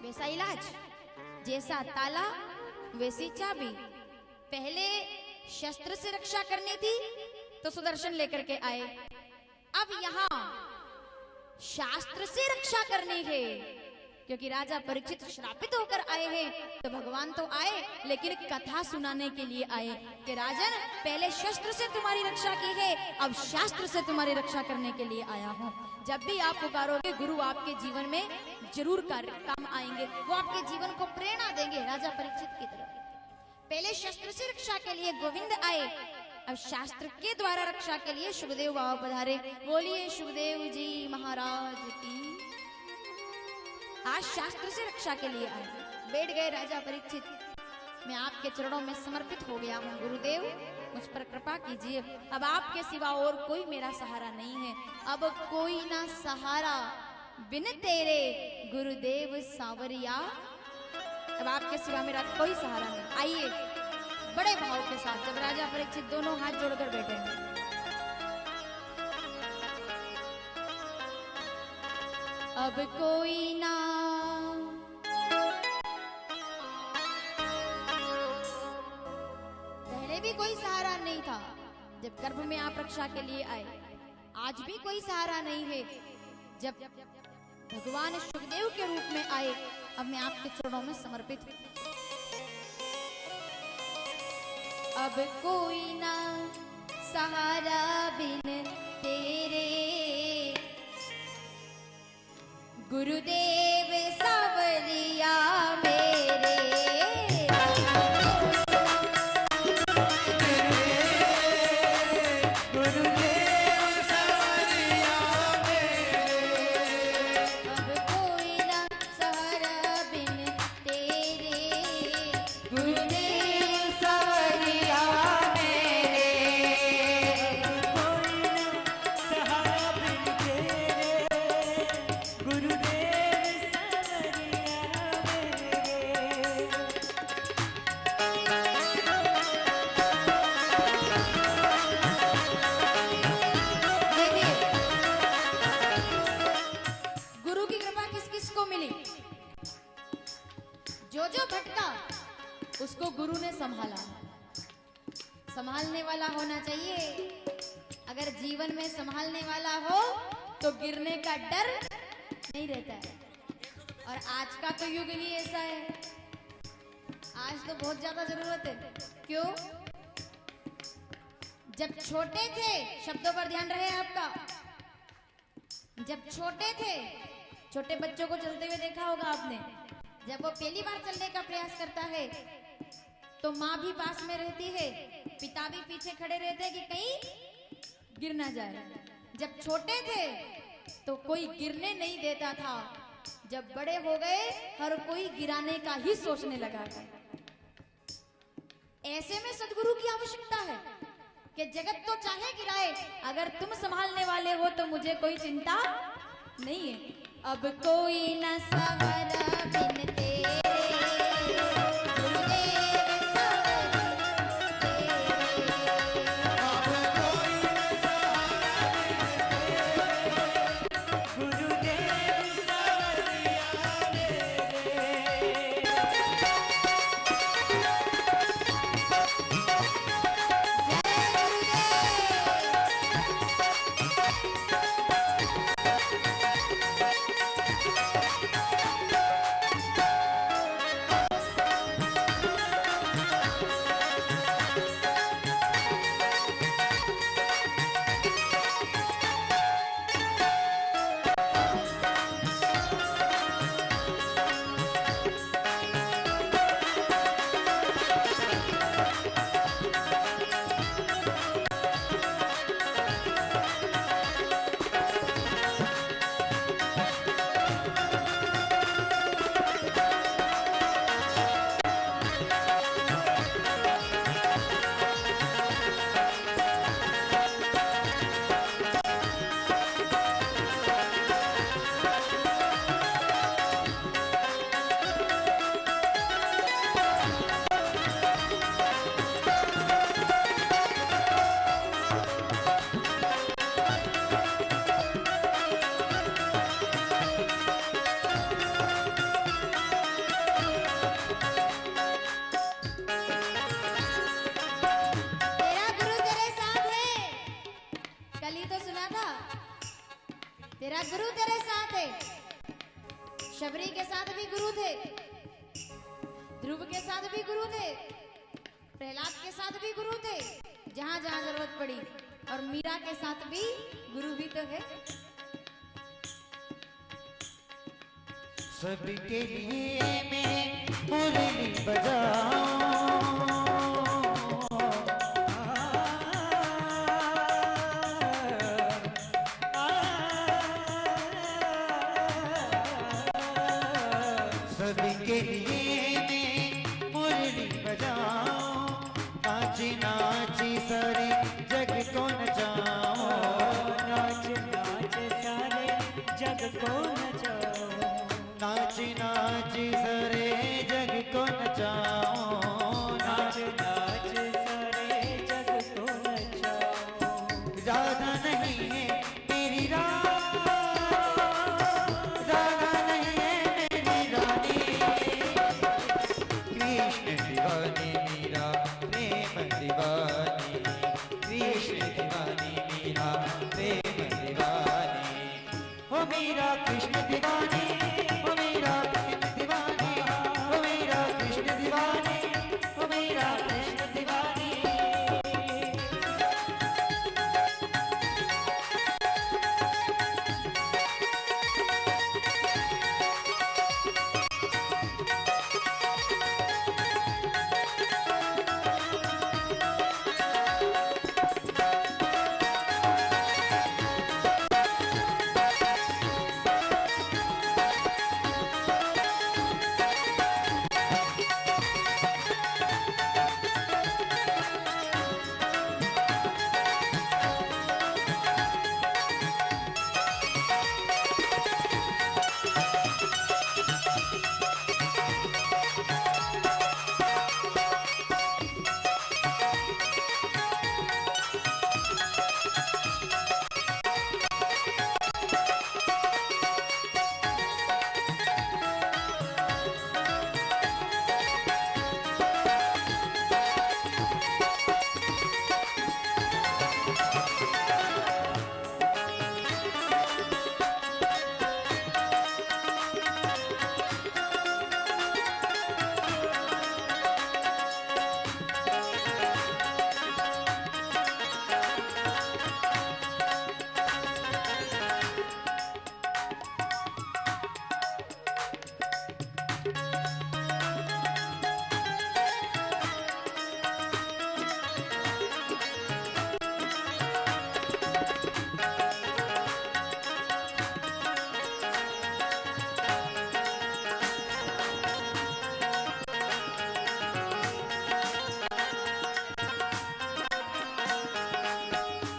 वैसा इलाज, जैसा ताला वैसी चाबी। पहले शस्त्र से रक्षा करनी थी तो सुदर्शन लेकर के आए, अब यहाँ शास्त्र से रक्षा करनी है, क्योंकि राजा परीक्षित श्रापित होकर आए हैं। तो भगवान तो आए लेकिन कथा सुनाने के लिए आए कि राजन पहले शस्त्र से तुम्हारी रक्षा की है, अब शास्त्र से तुम्हारी रक्षा करने के लिए आया हूँ। जब भी आप पुकारोगे गुरु आपके जीवन में जरूर काम आएंगे, वो आपके जीवन को प्रेरणा देंगे राजा परीक्षित की तरह। पहले शस्त्र से रक्षा के लिए गोविंद आए, अब शास्त्र के द्वारा रक्षा के लिए सुखदेव बाबा पधारे। बोलिए सुखदेव जी महाराज की। आज शास्त्र से रक्षा के लिए आए। बैठ गए राजा परीक्षित। मैं आपके चरणों में समर्पित हो गया हूँ गुरुदेव, मुझ पर कृपा कीजिए। अब आपके सिवा और कोई मेरा सहारा नहीं है। अब कोई ना सहारा बिन तेरे गुरुदेव सावरिया। अब आपके सिवा मेरा कोई सहारा नहीं। आइए बड़े भाव के साथ, जब राजा परीक्षित दोनों हाथ जोड़कर बैठे हैं, अब कोई ना पहले भी कोई सहारा नहीं था जब गर्भ में आप रक्षा के लिए आए, आज भी कोई सहारा नहीं है जब भगवान सुखदेव के रूप में आए। अब मैं आपके चरणों में समर्पित हूं। अब कोई ना सहारा बिन तेरे गुरुदेव सावरिया मेरे। अब कोई ना सहारा बिन तेरे गुरुदेव सावरिया सहारा बिन तेरे गुरुदेव देखिए, गुरु की कृपा किस किस को मिली? जो जो भटका उसको गुरु ने संभाला। संभालने वाला होना चाहिए। अगर जीवन में संभालने वाला हो तो गिरने का डर नहीं रहता है। और आज का तो युग ही ऐसा है। आज तो बहुत ज्यादा जरूरत है। क्यों? जब छोटे थे, शब्दों पर ध्यान रहे आपका, जब छोटे थे, छोटे बच्चों को चलते हुए देखा होगा आपने। जब वो पहली बार चलने का प्रयास करता है तो माँ भी पास में रहती है, पिता भी पीछे खड़े रहते हैं कि कहीं गिर ना जाए। जब छोटे थे तो कोई गिरने नहीं देता था। जब बड़े हो गए हर कोई गिराने का ही सोचने लगा है। ऐसे में सदगुरु की आवश्यकता है कि जगत तो चाहे गिराए, अगर तुम संभालने वाले हो तो मुझे कोई चिंता नहीं है। अब कोई न सहारा बिन तेरे गुरुदेव तेरा गुरु तेरे साथ है। शबरी के साथ भी गुरु थे, ध्रुव के साथ भी गुरु थे, प्रहलाद के साथ भी गुरु थे, जहां जहां जरूरत पड़ी। और मीरा के साथ भी गुरु भी तो है। सबके लिए मैं मुरली बजाऊं, लिए मैं मुरली बजाऊं, नाची नाची सारे जग को नचाऊं, नाच नाच सारे जग को नचाओ, नाची नाची सारे जग को नचाऊं, नाच नाच सारे जग को नचाओ। राधा नहीं है मेरी राधा नहीं है मेरी रानी, कृष्ण दीवानी मीरा प्रेम दीवानी, कृष्ण दीवानी मीरा प्रेम दीवानी, हो मीरा कृष्ण दीवानी, हो मीरा प्रेम दीवानी, हो मीरा कृष्ण दीवानी, हो मीरा कृष्ण दीवानी।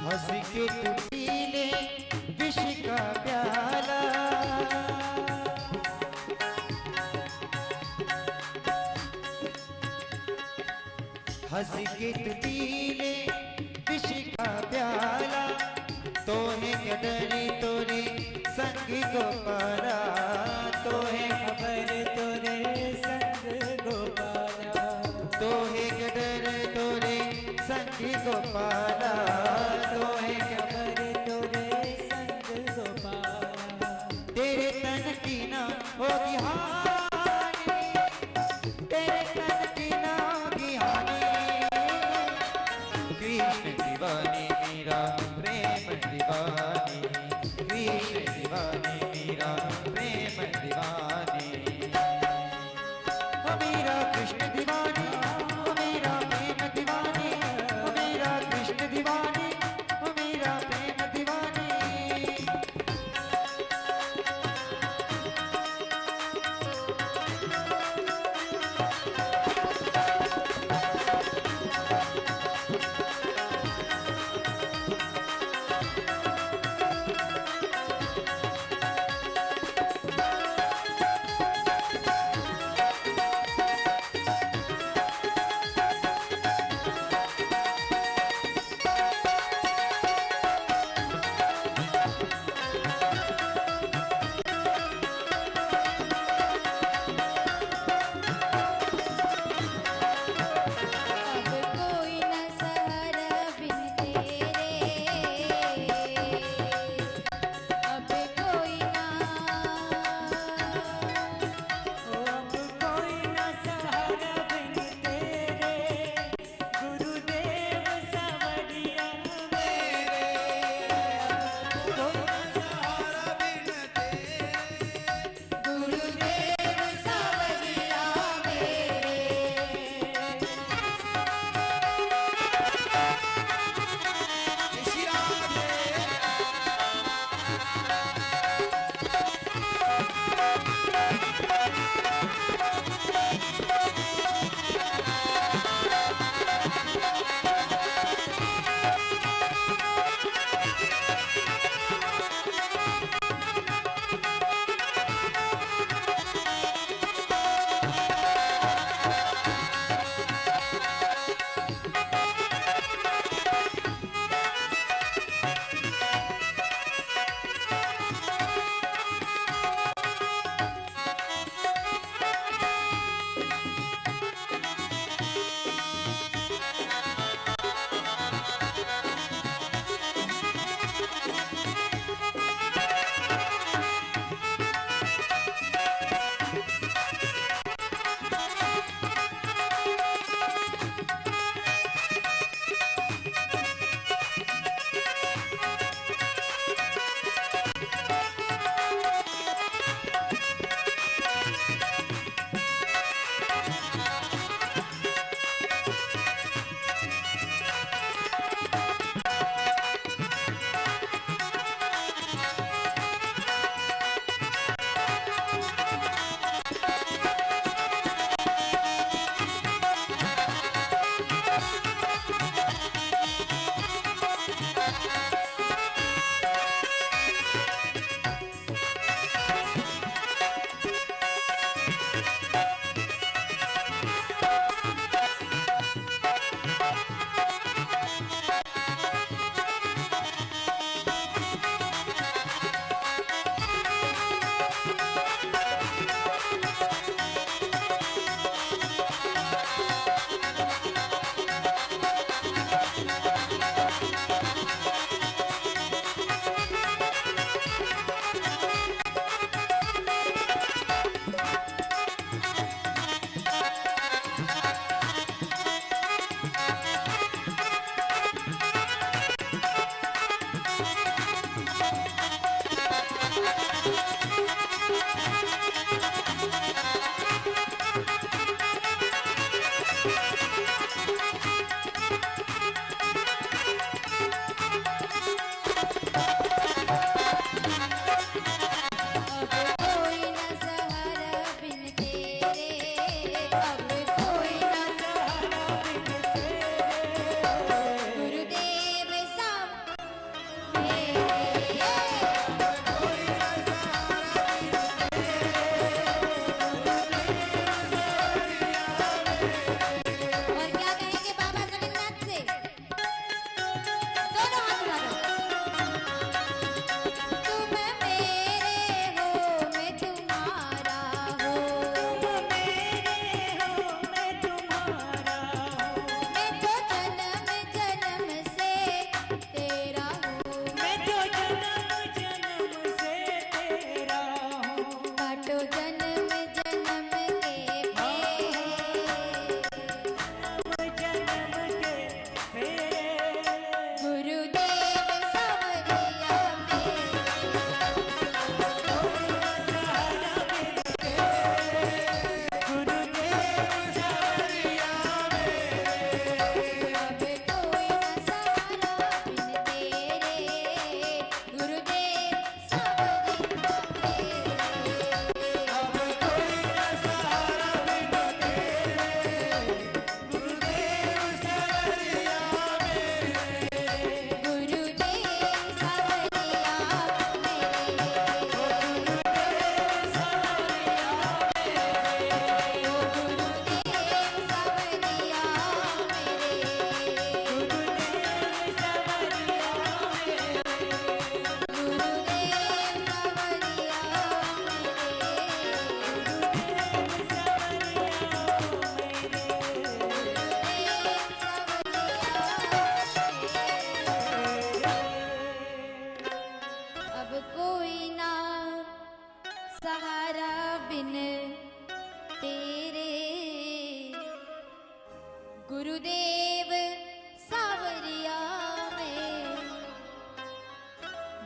हंस के तू पी ले विष का प्याला, हंस के तू पी ले विष का प्याला, तो है क्या डरे तोरे संग गोपाला, तो है खबर तोरे संग गोपाला, तो है क्या डरे तोरे संग गोपाला, तो है क्या खबर तोरे संग गोपाला। तेरे तन की ना होगी हानि, तेरे तन की ना होगी हानि, कृष्ण दीवानी मीरा प्रेम दीवानी, कृष्ण दीवानी मीरा प्रेम दीवानी, ओ मीरा कृष्ण दीवानी, ओ मीरा प्रेम दीवानी, ओ मीरा कृष्ण दीवानी, ओ मीरा प्रेम दीवानी।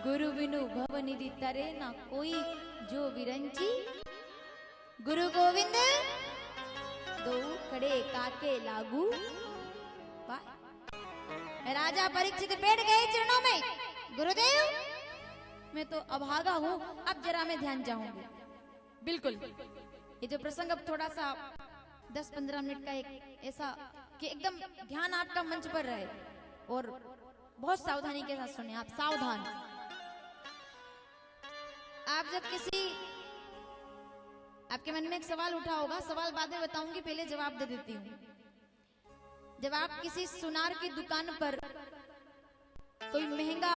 गुरु बिनु भव निधि तरे ना कोई जो विरंची। गुरु गोविंद दो खड़े काके लागू पाए। राजा परीक्षित बैठ गए चरणों में। गुरुदेव मैं तो अभागा हूं, अब जरा मैं ध्यान चाहूंगी। बिल्कुल ये जो प्रसंग अब थोड़ा सा 10-15 मिनट का एक ऐसा कि एकदम ध्यान आपका मंच पर रहे और बहुत सावधानी के साथ सुने। आप सावधान। आप जब किसी आपके मन में एक सवाल उठा होगा, सवाल बाद में बताऊंगी, पहले जवाब दे देती हूँ। जब आप किसी सुनार की दुकान पर कोई महंगा